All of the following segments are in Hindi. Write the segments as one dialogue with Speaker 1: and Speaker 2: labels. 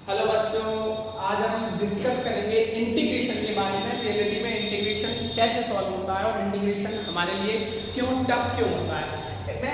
Speaker 1: हेलो बच्चों, आज हम डिस्कस करेंगे इंटीग्रेशन के बारे में। रियलिटी में इंटीग्रेशन कैसे सॉल्व होता है और इंटीग्रेशन हमारे लिए क्यों टफ क्यों होता है। मैं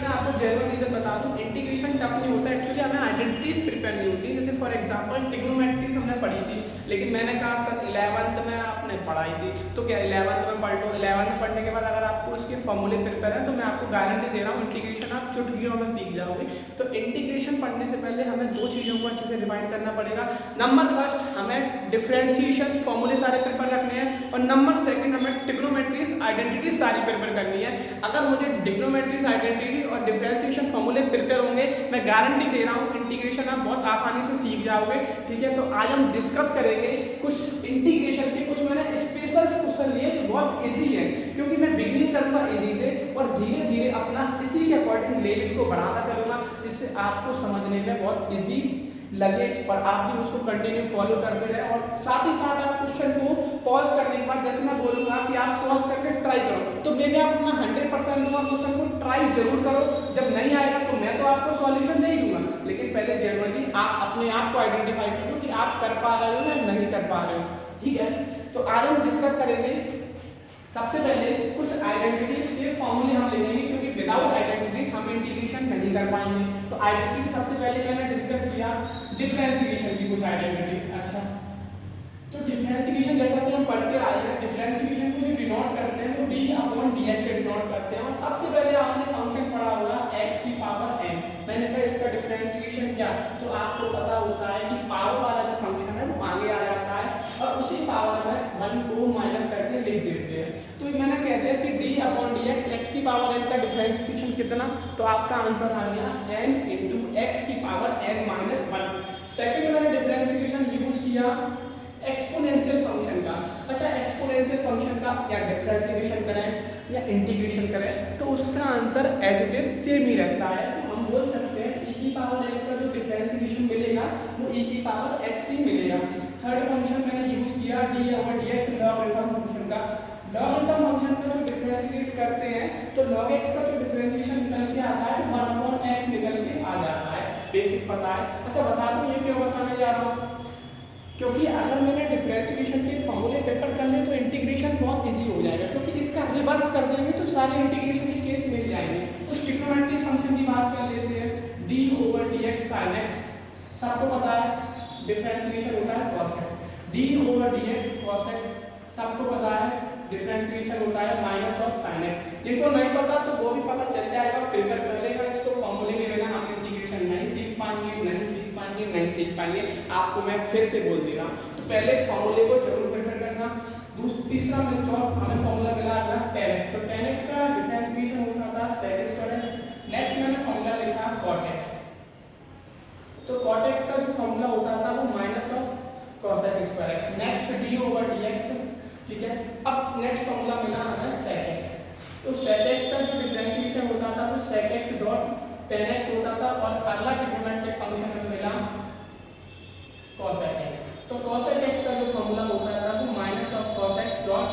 Speaker 1: आपको जेन्युइन रीजन बता दूं, इंटीग्रेशन टफ नहीं होता। एक्चुअली हमें आइडेंटिटीज प्रिपेयर नहीं होती। जैसे फॉर एग्जांपल ट्रिग्नोमेट्रीज हमने पढ़ी थी, लेकिन मैंने कहा सर 11th में आपने पढ़ाई थी तो क्या 11th में पढ़ लो। 11th में पढ़ने के बाद अगर आपको उसके फॉर्मूले प्रिपेयर है तो मैं आपको गारंटी दे रहा हूँ इंटीग्रेशन आप चुटकियों में सीख जाओगे। तो इंटीग्रेशन पढ़ने से पहले हमें दो चीज़ों को अच्छे से डिफाइन करना पड़ेगा। नंबर फर्स्ट, हमें डिफरेंशिएशन फॉर्मूले सारे प्रिपेयर रखने हैं, और नंबर सेकंड, हमें ट्रिग्नोमेट्रीज आइडेंटिटीज सारी प्रिपेयर करनी है। अगर मुझे ट्रिग्नोमेट्रीज आइडेंटिटी और डिफरेंशिएशन फॉर्मूले प्रिपेयर होंगे, मैं गारंटी दे रहा हूँ इंटीग्रेशन आप बहुत आसानी से सीख जाओगे। ठीक है, तो आज हम डिस्कस करेंगे कुछ इंटीग्रेशन के कुछ मैंने स्पेशल क्वेश्चन लिए जो बहुत इजी है, क्योंकि मैं बिगिनिंग करूंगा इजी से और धीरे धीरे अपना इसी के अकॉर्डिंग लेवल को बढ़ाता चलूंगा, जिससे आपको समझने में बहुत इजी लगे और आप भी उसको कंटिन्यू फॉलो करते रहे। और साथ ही साथ आप क्वेश्चन को पॉज करने के बाद, जैसे मैं बोलूंगा कि आप पॉज करके ट्राई करो, तो मे भी आप अपना 100% दूंगा, क्वेश्चन को ट्राई जरूर करो। जब नहीं आएगा तो मैं तो आपको सॉल्यूशन नहीं दूंगा, लेकिन पहले जनरली आप अपने आप को आइडेंटिफाई करो कि आप कर पा रहे हो या नहीं कर पा रहे हो। ठीक है, तो आज हम डिस्कस करेंगे सबसे पहले कुछ आइडेंटिटीज के फॉर्मूले हम लिखेंगे, क्योंकि विदाउट आइडेंटिटीज हम इंटीग्रेशन नहीं कर पाएंगे। तो आइडेंटिटी सबसे पहले मैंने डिस्कस किया डिफरेंशिएशन की कुछ आइडेंटिटीज। अच्छा, तो डिफरेंशिएशन जैसा कि हम पढ़ते आए हैं, डिफरेंशिएशन को जो डिनोट करते हैं वो d/dx से डिनोट करते हैं। और सबसे पहले आपने फंक्शन पढ़ा होगा x की पावर n। मैंने कहा इसका डिफरेंशिएशन क्या, तो आपको पता होता है कि पावर वाला जो फंक्शन है वो आगे आ जाता है और उसी पावर में 1 को माइनस करके लिख देते हैं। तो मैंने कहते हैं कि d/dx x की पावर n का डिफरेंशिएशन कितना, तो आपका आंसर आ गया n into x की पावर n minus 1। सेकंड मैंने डिफरेंशिएशन यूज किया एक्सपोनेंशियल फंक्शन का। अच्छा, एक्सपोनेंशियल फंक्शन का या डिफरेंशिएशन करें या इंटीग्रेशन करें तो उसका answer as it is same ही रहता है। तो हम बोल सकते हैं e की पावर x का जो डिफरेंशिएशन मिलेगा वो e की पावर x ही मिलेगा। थर्ड फंक्शन मैंने यूज किया d/dx लॉगरिथम फंक्शन का। लॉगरिथम फंक्शन का जो डिफरेंशिएट करते हैं तो log x का जो डिफरेंशिएशन निकल के आता है तो 1/x निकल के आ जाता है। बेसिक पता है। अच्छा, बता दूं ये क्यों बताने जा रहा हूँ, क्योंकि अगर मैंने डिफरेंशिएशन के फॉर्मूले पेपर कर लिए तो इंटीग्रेशन बहुत इजी हो जाएगा, क्योंकि इसका रिवर्स कर देंगे तो सारे इंटीग्रेशन के केस मिल जाएंगे। कुछ ट्रिग्नोमेट्री फंक्शन की बात कर लेते हैं। d/dx sin x, सबको पता है डिफरेंशिएशन होता है cos x। d/dx cos x सबको पता है डिफरेंशिएशन होता है माइनस ऑफ sin x। जिनको नहीं पता तो वो भी पता चल जाएगा, प्रिपेयर कर लेगा इसको। फॉर्मूले के बिना हम इंटीग्रेशन नहीं सीख पाएंगे। आपको मैं फिर से बोल दे रहा हूं, तो पहले फॉर्मूले को जरूर प्रिपेयर करना। तीसरा हमें फॉर्मूला मिला था tan x। तो tan x का डिफरेंशिएशन होता था sec square x। नेक्स्ट मैंने फॉर्मूला लिखा cot x। तो cot x का जो फॉर्मूला होता था वो minus of cos square x। Next d/dx। ठीक है, अब नेक्स्ट फॉर्मूला मिला हमें sec x। तो sec x का जो डिफरेंशिएशन होता था वो sec x dot tan x होता था, और अगला ट्रिग्नोमेट्रिक फंक्शन हमें मिला cos x। तो cos x का जो फॉर्मूला होता था वो minus of cos x dot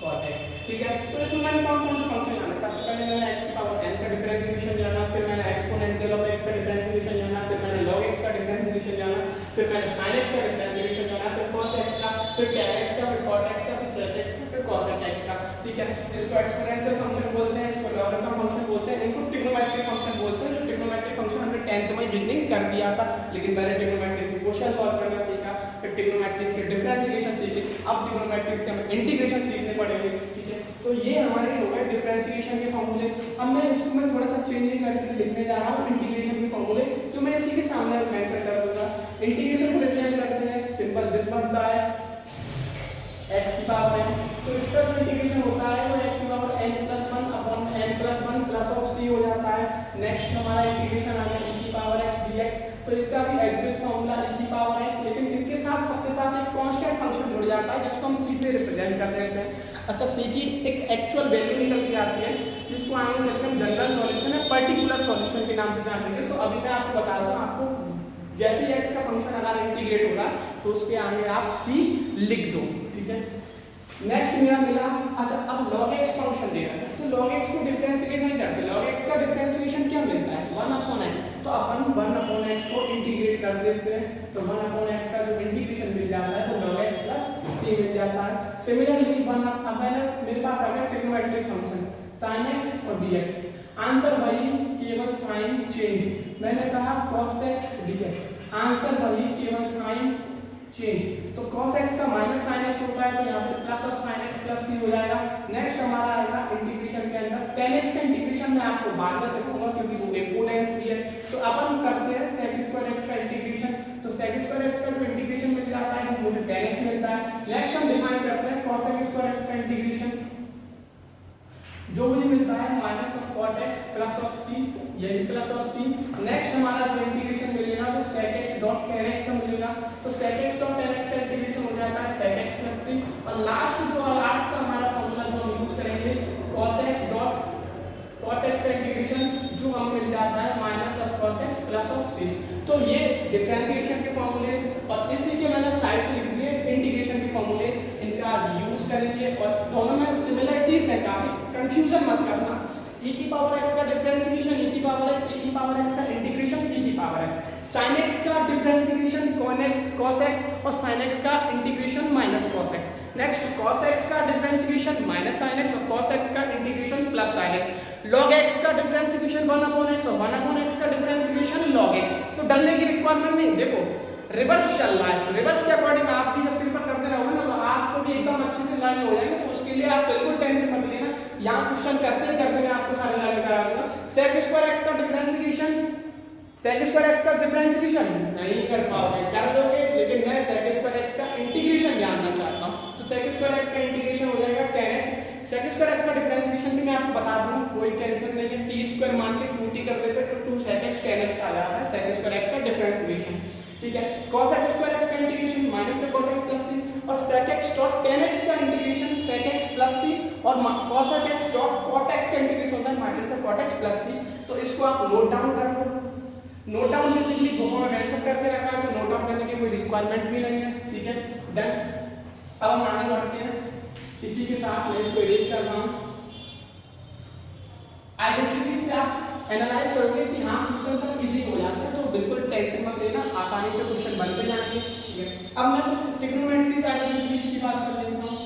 Speaker 1: cot x। ठीक है, तो इसमें मैंने कौन से फंक्शन जाना, सबसे पहले मैंने x की पावर n का डिफरेंशिएशन जाना, फिर मैंने एक्सपोनेंशियल ऑफ x का डिफरेंशिएशन जाना, फिर मैंने log x का डिफरेंशिएशन जाना, फिर मैंने sin x का डिफरेंशिएशन जाना, फिर cos x का, फिर tan x का, फिर cot x का, फिर sec x का, फिर cos x का। ठीक है, इसको एक्सपोनेंशियल फंक्शन बोलते हैं, इसको लॉगरिथम फंक्शन बोलते हैं, इनको ट्रिग्नोमेट्रिक फंक्शन बोलते हैं। जो ट्रिग्नोमेट्रिक फंक्शन हमने 10th में बिगिनिंग कर दिया था, लेकिन पहले ट्रिग्नोमेट्रिक के क्वेश्चन सॉल्व करना सीखा, फिर ट्रिग्नोमेट्रिक्स के डिफरेंशिएशन सीखे, अब ट्रिग्नोमेट्रिक्स के हमें इंटीग्रेशन सीखने पड़ेंगे। ठीक है, तो ये हमारे हो गए डिफरेंशिएशन के फॉर्मूले। अब मैं इसको थोड़ा सा चेंजिंग करके लिखने जा रहा हूँ इंटीग्रेशन के फॉर्मूले, जो मैं इसी के सामने मेंशन कर दूंगा। इंटीग्रेशन को रिप्रेजेंट करते हैं, सिंपल दिस बनता है x की पावर n। तो इसका जो इंटीग्रेशन होता है वो x की power n+1/n+1 plus of c हो जाता है। नेक्स्ट हमारा इंटीग्रेशन आ गया e की पावर x dx। तो इसका भी एग्जिस्ट फॉर्मूला e की पावर x, लेकिन इनके साथ सबके साथ एक कांस्टेंट फंक्शन जुड़ जाता है जिसको हम c से रिप्रेजेंट कर देते हैं। अच्छा, c की एक एक्चुअल वैल्यू निकल के आती है जिसको आगे चलकर हम जनरल सॉल्यूशन या पर्टिकुलर सॉल्यूशन के नाम से जानेंगे। तो अभी मैं आपको बता दूं, आपको जैसे x का फंक्शन अगर इंटीग्रेट होगा तो उसके आगे आप c लिख दो। ठीक है, नेक्स्ट मेरा मिला। अच्छा, अब log x फंक्शन दे रहा है तो log x को डिफरेंशिएट नहीं करते। log x का डिफरेंशिएशन क्या मिलता है 1/x। तो अपन 1/x एक्स को इंटीग्रेट कर देते हैं तो 1 अपॉन एक्स का जो इंटीग्रेशन मिल जाता है वो log x प्लस c मिल जाता है। सिमिलरली अब मेरे पास आ गया ट्रिग्नोमेट्रिक फंक्शन sin x और dx। आंसर वही, केवल साइन चेंज। मैंने कहा cos x dx, आंसर वही, केवल साइन चेंज। तो cos x का माइनस sin x होता है तो यहाँ पे plus of sin x plus c हो जाएगा। नेक्स्ट हमारा आएगा इंटीग्रेशन के अंदर tan x का इंटीग्रेशन मैं आपको बाद में सिखाऊंगा क्योंकि वो इंपोर्टेंस भी है। तो अपन करते हैं sec स्क्वायर x का इंटीग्रेशन। तो sec स्क्वायर x का जो इंटीग्रेशन मिल जाता है वो मुझे tan x मिलता है। नेक्स्ट हम डिफाइन करते हैं cos x स्क्वायर x का इंटीग्रेशन जो मुझे मिलता है minus of cot x plus of c, यही प्लस ऑफ c। नेक्स्ट हमारा जो इंटीग्रेशन मिलेगा वो sec x dot tan x का मिलेगा। तो sec x dot tan x का इंटीग्रेशन हो जाता है sec x प्लस 3। और लास्ट का हमारा फॉर्मूला जो हम यूज करेंगे cos x dot cot x का इंटीग्रेशन जो हम मिल जाता है minus of cos x plus of c। तो ये डिफरेंशिएशन के फॉर्मूले और इसी के मैंने साइड से लिख दिए इंटीग्रेशन के फॉर्मूले, इनका यूज करेंगे और दोनों में सिमिलरिटीज है, काफी कंफ्यूजन मत करना। e की पावर x का डिफरेंशिएशन e की पावर x, e की पावर x का इंटीग्रेशन e की पावर x, sin x का डिफरेंशिएशन cos x और sin x का integration minus cos x। Next cos x का डिफरेंशिएशन माइनस sin x और cos x का integration plus sin x। log x का डिफरेंशिएशन 1 अपॉन x और 1 अपॉन x का डिफरेंशिएशन log x। तो डरने की रिक्वायरमेंट नहीं, देखो रिवर्स चल रहा है तो रिवर्स के अकॉर्डिंग आप भी जब पेपर करते रहोगे ना तो आपको भी एकदम अच्छे से लर्न हो जाएंगे। तो उसके लिए आप बिल्कुल टेंशन मत लेना, यहाँ क्वेश्चन करते ही करते मैं आपको सारे लर्न करा दूंगा। sec स्क्वायर x का डिफरेंशिएशन, sec स्क्वायर x का डिफरेंशिएशन नहीं कर पाओगे, कर दोगे, लेकिन मैं sec स्क्वायर x का इंटीग्रेशन जानना चाहता हूँ। तो sec स्क्वायर x का इंटीग्रेशन हो जाएगा tan x। sec square x का डिफरेंशिएशन भी मैं आपको बता दूं, कोई टेंशन नहीं है, t स्क्वायर मान के 2t कर देते तो 2 sec x tan x आ जाता है sec स्क्वायर x का डिफरेंशिएशन। ठीक है, cos x स्क्वायर x का इंटीग्रेशन माइनस का cot x प्लस c और sec x dot tan x का integration sec x plus c और cos x dot cot x का इंटीग्रेशन होता है माइनस का cot x प्लस c। तो इसको आप नोट डाउन कर लो। नोट डाउन बेसिकली बुक में मेंशन करके रखा है तो नोट डाउन करने की कोई रिक्वायरमेंट भी नहीं है। ठीक है, डन। अब हम आगे बढ़ते हैं, इसी के साथ मैं इसको इरेज कर रहा हूं। आइडेंटिटी से आप एनालाइज करोगे कि हाँ क्वेश्चन सब इजी हो जाते हैं, तो बिल्कुल टेंशन मत लेना, आसानी से क्वेश्चन बनते जाएंगे। ठीक है, अब मैं कुछ ट्रिग्नोमेट्री आइडेंटिटीज की बात कर लेता हूँ।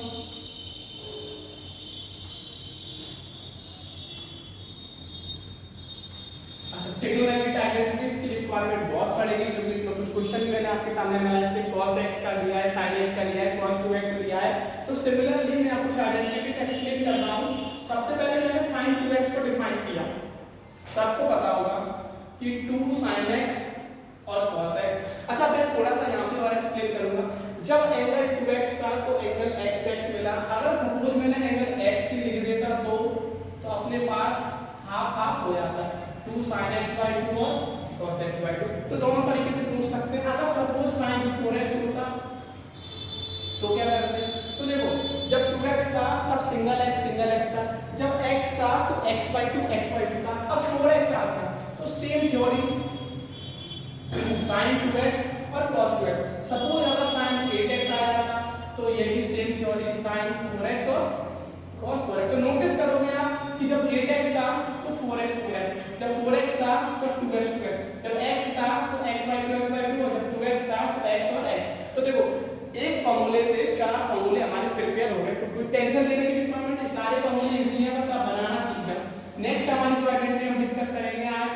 Speaker 1: ट्रिग्नोमेट्रिक आइडेंटिटीज की रिक्वायरमेंट बहुत पड़ेगी क्योंकि इसमें कुछ क्वेश्चन भी मैंने आपके सामने एनालाइज किए, cos x का दिया है, sin x का दिया है, cos 2x दिया है। तो सिमिलरली मैं कुछ आइडेंटिटीज एक्सप्लेन कर रहा हूँ। सबसे पहले मैंने sin 2x को डिफाइन किया। सबको पता होगा कि 2 sin x और cos x। अच्छा, मैं थोड़ा सा यहाँ पे और एक्सप्लेन करूंगा। जब एंगल 2x था तो एंगल xx मिला। अगर सपोज मैंने एंगल x ही लिख देता तो अपने पास हाफ हाफ हो जाता, 2 sin x/2 और cos x/2। तो दोनों तरीके से पूछ सकते हैं। अगर सपोज sin 4x होता तो क्या करते? तो देखो, जब 2x था तब सिंगल x था, जब x था तो x/2 था, अब 4x आ गया तो सेम थ्योरी sin 2x और cos 2x। सपोज अगर sin 8x आ जाता तो ये भी सेम थ्योरी sin 4x और cos 4x। तो नोटिस करोगे आप कि जब 8x था तो 4x, जब 4x था तो 2x, जब x था तो x/2 और जब 2x था तो x और x। तो देखो, एक फॉर्मूले से 4 फॉर्मूले हमारे प्रिपेयर हो गए, तो कोई टेंशन लेने की रिक्वायरमेंट नहीं, सारे फॉर्मूले इजी हैं, बस आप बनाना सीख जाओ। नेक्स्ट हमारी जो आइडेंटिटी हम डिस्कस करेंगे आज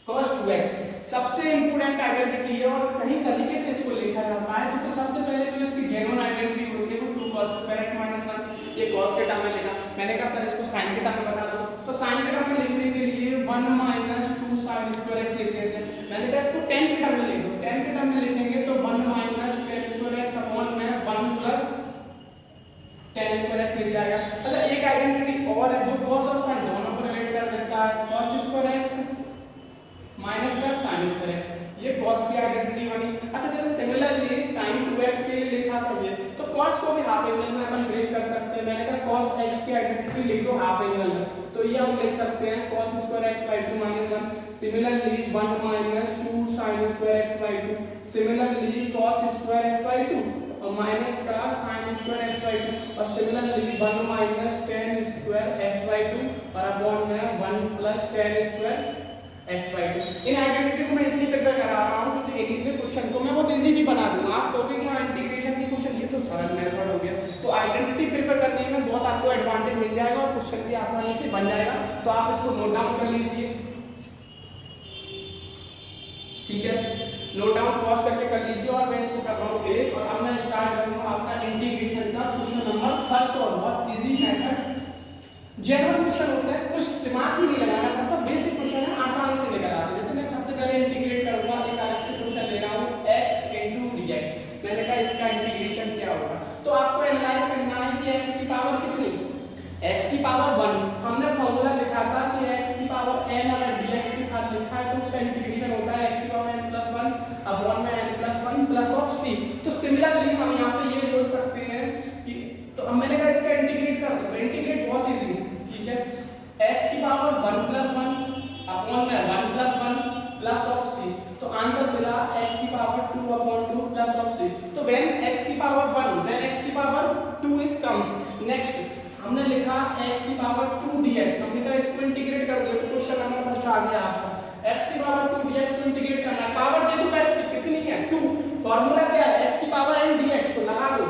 Speaker 1: cos 2x। सबसे इंपॉर्टेंट आइडेंटिटी है और कई तरीके से इसको लिखा जाता है। तो सबसे पहले जो इसकी जेन्युइन आइडेंटिटी होती है वो 2 cos स्क्वायर x माइनस 1, ये cos के टर्म में लिखा। मैंने कहा सर इसको sin के टर्म में बता दो, तो sin के टर्म में लिखने के लिए 1 माइनस 2 sin स्क्वायर x लिख देते हैं। मैंने कहा इसको tan के टर्म में लिख दो, tan के टर्म में लिखेंगे तो 1 minus tan square x upon में 1 प्लस tan स्क्वायर x लिख जाएगा। अच्छा, एक आइडेंटिटी और है जो cos और sin दोनों को रिलेट कर देता है, cos स्क्वायर x माइनस का sin स्क्वायर x, ये cos की आइडेंटिटी बनी। अच्छा, जैसे सिमिलरली sin 2x के लिए लिखा था ये, तो cos को भी हाफ एंगल में अपन ब्रेक कर सकते हैं। मैंने कहा cos x की आइडेंटिटी लिख दो हाफ एंगल में, तो ये हम लिख सकते हैं cos square x/2 minus 1। Similarly 1 minus 2 sin square x/2, similarly cos square x/2 और माइनस का sin स्क्वायर x/2 और similarly 1 minus tan square x/2 और अपॉन में 1 प्लस tan स्क्वायर x/2। इन आइडेंटिटी को मैं इसलिए प्रिपेयर क्वेश्चन को मैं बहुत इजी भी बना दूंगा। आप कहोगे कि हाँ इंटीग्रेशन की क्वेश्चन ये तो सरल मेथड हो गया, तो आइडेंटिटी प्रिपेयर करने में बहुत आपको एडवांटेज मिल जाएगा और क्वेश्चन भी आसानी से बन जाएगा। तो आप इसको नोट डाउन कर लीजिए, ठीक है, नोट डाउन पॉज करके कर लीजिए और मैं इसको कर रहा हूँ पेज। और अब मैं स्टार्ट करूंगा आपका इंटीग्रेशन का क्वेश्चन नंबर फर्स्ट और बहुत इजी मेथड जनरल क्वेश्चन होता है, कुछ दिमाग ही नहीं लगाना पड़ता, बेसिक क्वेश्चन है, आसानी से निकल आते हैं। जैसे मैं सबसे पहले इंटीग्रेट करूंगा, एक अलग से क्वेश्चन ले रहा हूं x * dx, मैंने कहा इसका इंटीग्रेशन क्या होगा। तो आपको एनालाइज करना है कि x की पावर कितनी, x की पावर 1। हमने फॉर्मूला लिखा था कि x की पावर n अगर dx के साथ लिखा है तो उसका इंटीग्रेशन होता है x की पावर n + 1 अपॉन में n + 1 प्लस ऑफ c। तो सिमिलरली हम यहाँ पे ये बोल सकते हैं कि, तो अब मैंने कहा इसका इंटीग्रेट कर दो, तो इंटीग्रेट बहुत इजी है, ठीक है, x की पावर 1 + 1 अपॉन में 1 + 1 प्लस ऑफ c। तो आंसर मिला x की पावर 2/2 प्लस ऑफ c। तो व्हेन x की पावर 1 देन x की पावर 2 इज कम्स। नेक्स्ट हमने लिखा x की पावर 2 dx, हमने कहा इसको इंटीग्रेट कर दो, क्वेश्चन नंबर फर्स्ट आ गया आपका, x की पावर 2 dx को इंटीग्रेट करना है, पावर दे दूंगा x की कितनी है 2, फार्मूला क्या है x की पावर n dx, तो लगा दो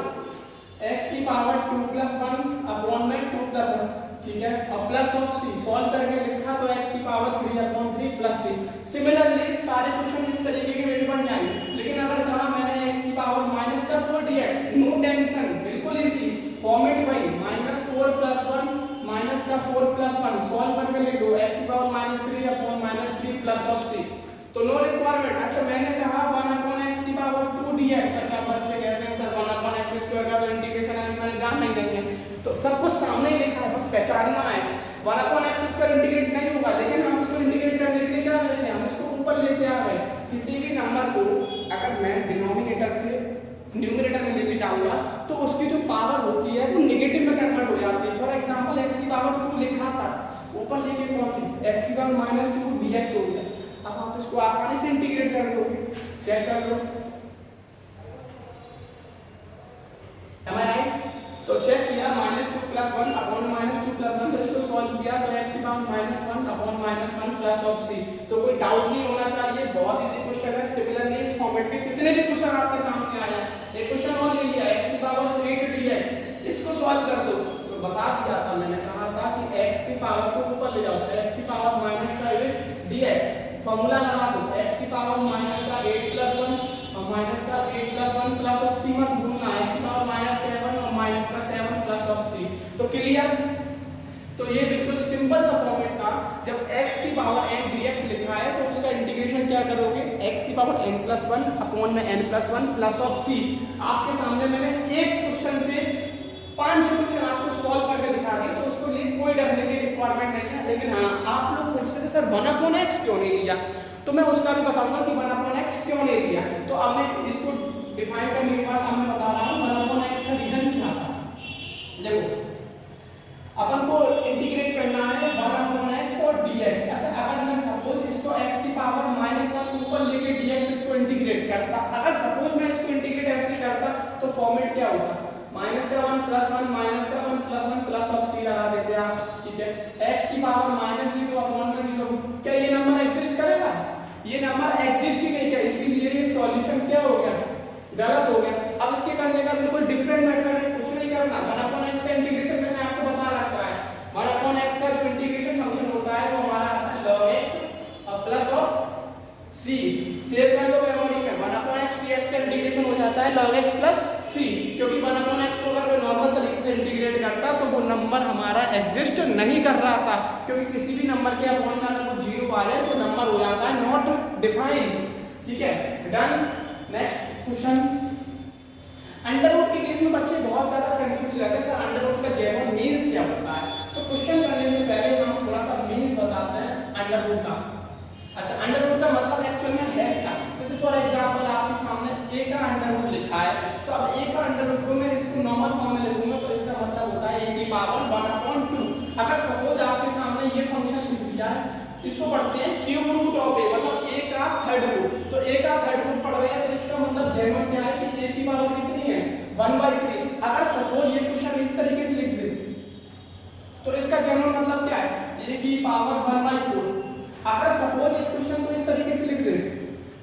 Speaker 1: x की पावर 2 + 1 अपॉन में 2 + 1, ठीक है, और प्लस ऑफ c, सॉल्व करके लिखा तो x की पावर 3/3 प्लस c। सिमिलरली सारे क्वेश्चन इस तरीके के वेट बन जाएंगे। लेकिन अगर कहा मैंने x की पावर -4 dx, नो टेंशन, बिल्कुल इजी, फॉर्मेट वही -4 + 1 -4 + 1, सॉल्व करके लिख दो x की पावर -3/3 प्लस ऑफ c। तो नो रिक्वायरमेंट। अच्छा मैंने कहा 1/x की पावर 2 dx, अच्छा बच्चे कहते हैं सर 1/x² का तो इंटीग्रेशन है, मैंने ध्यान नहीं रखना, तो सब कुछ सामने ही लिखा है, बस पहचानना है। 1/x² इंटीग्रेट नहीं होगा, लेकिन हम इसको इंटीग्रेट करने के लिए क्या करेंगे, हम इसको ऊपर लेके आ गए। किसी भी नंबर को अगर मैं डिनोमिनेटर से न्यूमरेटर में लेके जाऊंगा तो उसकी जो पावर होती है वो नेगेटिव में कन्वर्ट हो जाती है। फॉर एग्जांपल x की पावर 2 लिखा था, ऊपर लेके पहुंचे x की पावर -2 dx हो गया। अब आप इसको आसानी से इंटीग्रेट कर दोगे, चेक कर लो, am I right? तो चेक किया -2 + 1 अपॉन -2 + 1, तो इसको सॉल्व किया तो x की power -1 upon -1 plus of c। तो कोई डाउट नहीं होना चाहिए, बहुत इजी क्वेश्चन है। सिमिलरली इस फॉर्मेट के कितने भी क्वेश्चन आपके सामने आए हैं, एक क्वेश्चन और ले लिया x की पावर 8 dx, इसको सॉल्व कर दो। तो बता दिया था, मैंने कहा था कि x की पावर को ऊपर ले जाओ, तो x की पावर -8 dx, फॉर्मूला लगा दो, x की पावर -8 + 1 और -8 + 1 प्लस ऑफ c, मत भूलना x की पावर -7 और -7 प्लस ऑफ c। तो क्लियर? तो ये बिल्कुल सिंपल सा फॉर्मेट था। जब x की पावर n dx लिखा है तो उसका इंटीग्रेशन क्या करोगे, x की पावर n + 1 अपॉन में n + 1 प्लस ऑफ c। आपके सामने मैंने एक क्वेश्चन से 5 क्वेश्चन आपको सॉल्व करके दिखा दिया, तो उसको लिए कोई डरने की रिक्वायरमेंट नहीं है। लेकिन हाँ, आप लोग पूछते थे सर 1/x क्यों नहीं लिया, तो मैं उसका भी बताऊंगा कि 1/x क्यों नहीं लिया। तो अब मैं इसको डिफाइन करने के बाद अब मैं बता रहा हूँ 1/x का रीजन क्या था। देखो अपन को इंटीग्रेट करना है 1/x और dx। अच्छा अगर मैं सपोज इसको x की पावर -1 ऊपर लेके dx इसको इंटीग्रेट करता, अगर सपोज मैं इसको इंटीग्रेट ऐसे करता तो फॉर्मेट क्या होता, -1 + 1 -1 + 1 प्लस ऑफ c लगा देते आप, ठीक है, x की पावर -0 अपॉन में 0। क्या ये नंबर एग्जिस्ट करेगा, ये नंबर एग्जिस्ट ही नहीं किया, इसीलिए ये सॉल्यूशन क्या हो गया, गलत हो गया। अब इसके करने का बिल्कुल डिफरेंट मेथड है, कुछ नहीं करना, 1/x का इंटीग्रेशन मैंने आपको बता रखा है। 1/x का जो इंटीग्रेशन फंक्शन होता है वो हमारा आता है log x और प्लस ऑफ c। सेव कर लो मेमोरी में, 1/x dx का इंटीग्रेशन हो जाता है log x प्लस c, क्योंकि 1/x को अगर मैं नॉर्मल तरीके से इंटीग्रेट करता तो वो नंबर हमारा एग्जिस्ट नहीं कर रहा था, क्योंकि किसी भी नंबर के अपॉन में अगर वो 0 आ जाए तो नंबर हो जाता है नॉट डिफाइंड, ठीक है, done. Next question, under root के केस में बच्चे बहुत ज्यादा कंफ्यूज रहते हैं, सर अंडर रूट का जेनरल मींस क्या होता है। तो क्वेश्चन करने से पहले हम थोड़ा सा मींस बताते हैं अंडर रूट का। अच्छा अंडर रूट का मतलब एक्चुअल में है क्या, जैसे फॉर एग्जांपल आपके सामने a का अंडर रूट लिखा है, तो अब a का अंडर रूट को मैं इसको नॉर्मल फॉर्म में लिखूंगा तो इसका मतलब होता है a की पावर 1/2। अगर सपोज आपके सामने ये फंक्शन लिख दिया है, इसको पढ़ते हैं क्यूब रूट ऑफ a, मतलब a का थर्ड रूट, तो a का थर्ड रूट पढ़ रहे हैं तो इसका मतलब जेनरल क्या है कि a की पावर कितनी है 1/3। अगर सपोज ये क्वेश्चन इस तरीके से लिख दे तो इसका जनरल मतलब क्या है, a की पावर 1/4। अगर सपोज इस क्वेश्चन को इस तरीके से लिख दे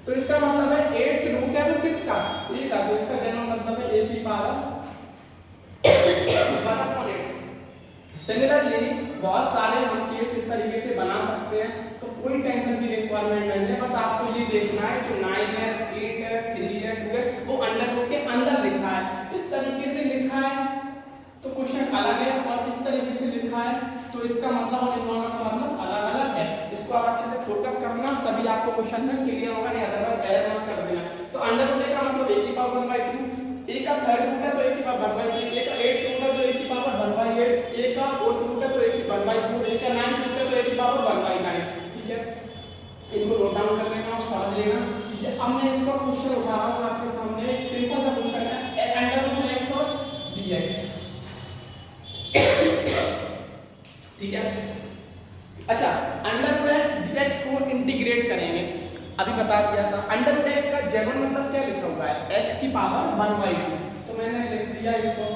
Speaker 1: तो इसका मतलब है 8 √(a) किसका, ए का, तो इसका जनरल मतलब है ए की पावर 1/8। सिमिलरली बहुत सारे हम केस इस तरीके से बना सकते हैं, तो कोई टेंशन की रिक्वायरमेंट नहीं है, बस आपको ये देखना है जो 9 है, 8 है, 3 है, 2 है, वो अंडर रूट के अंदर लिखा है। इस तरीके से लिखा है तो क्वेश्चन अलग है, और इस तरीके से लिखा है तो इसका मतलब और इन दोनों का मतलब अलग अलग है। इसको आप अच्छे से फोकस करना, तभी आपको क्वेश्चन में क्लियर होगा, नहीं अदरवाइज एरर मत कर देना। तो अंडर रूट का मतलब a की पावर 1/2, a का थर्ड रूट है तो a की पावर 1/3, a का 8th रूट है तो a की पावर 1/8, a का फोर्थ रूट है तो a की 1/4, a का 9th रूट है तो a की पावर 1/9। ठीक है, इनको नोट डाउन कर लेना और समझ लेना। ठीक है, अब मैं इसका क्वेश्चन उठा रहा हूं आपके सामने, एक सिंपल सा क्वेश्चन है, अंडर रूट x और dx। ठीक है, अच्छा अंडर रूट x dx को इंटीग्रेट करेंगे, अभी बता दिया था। अंडर रूट x का जनरल मतलब क्या लिखा हुआ है, x की पावर 1/2, तो मैंने लिख दिया इसको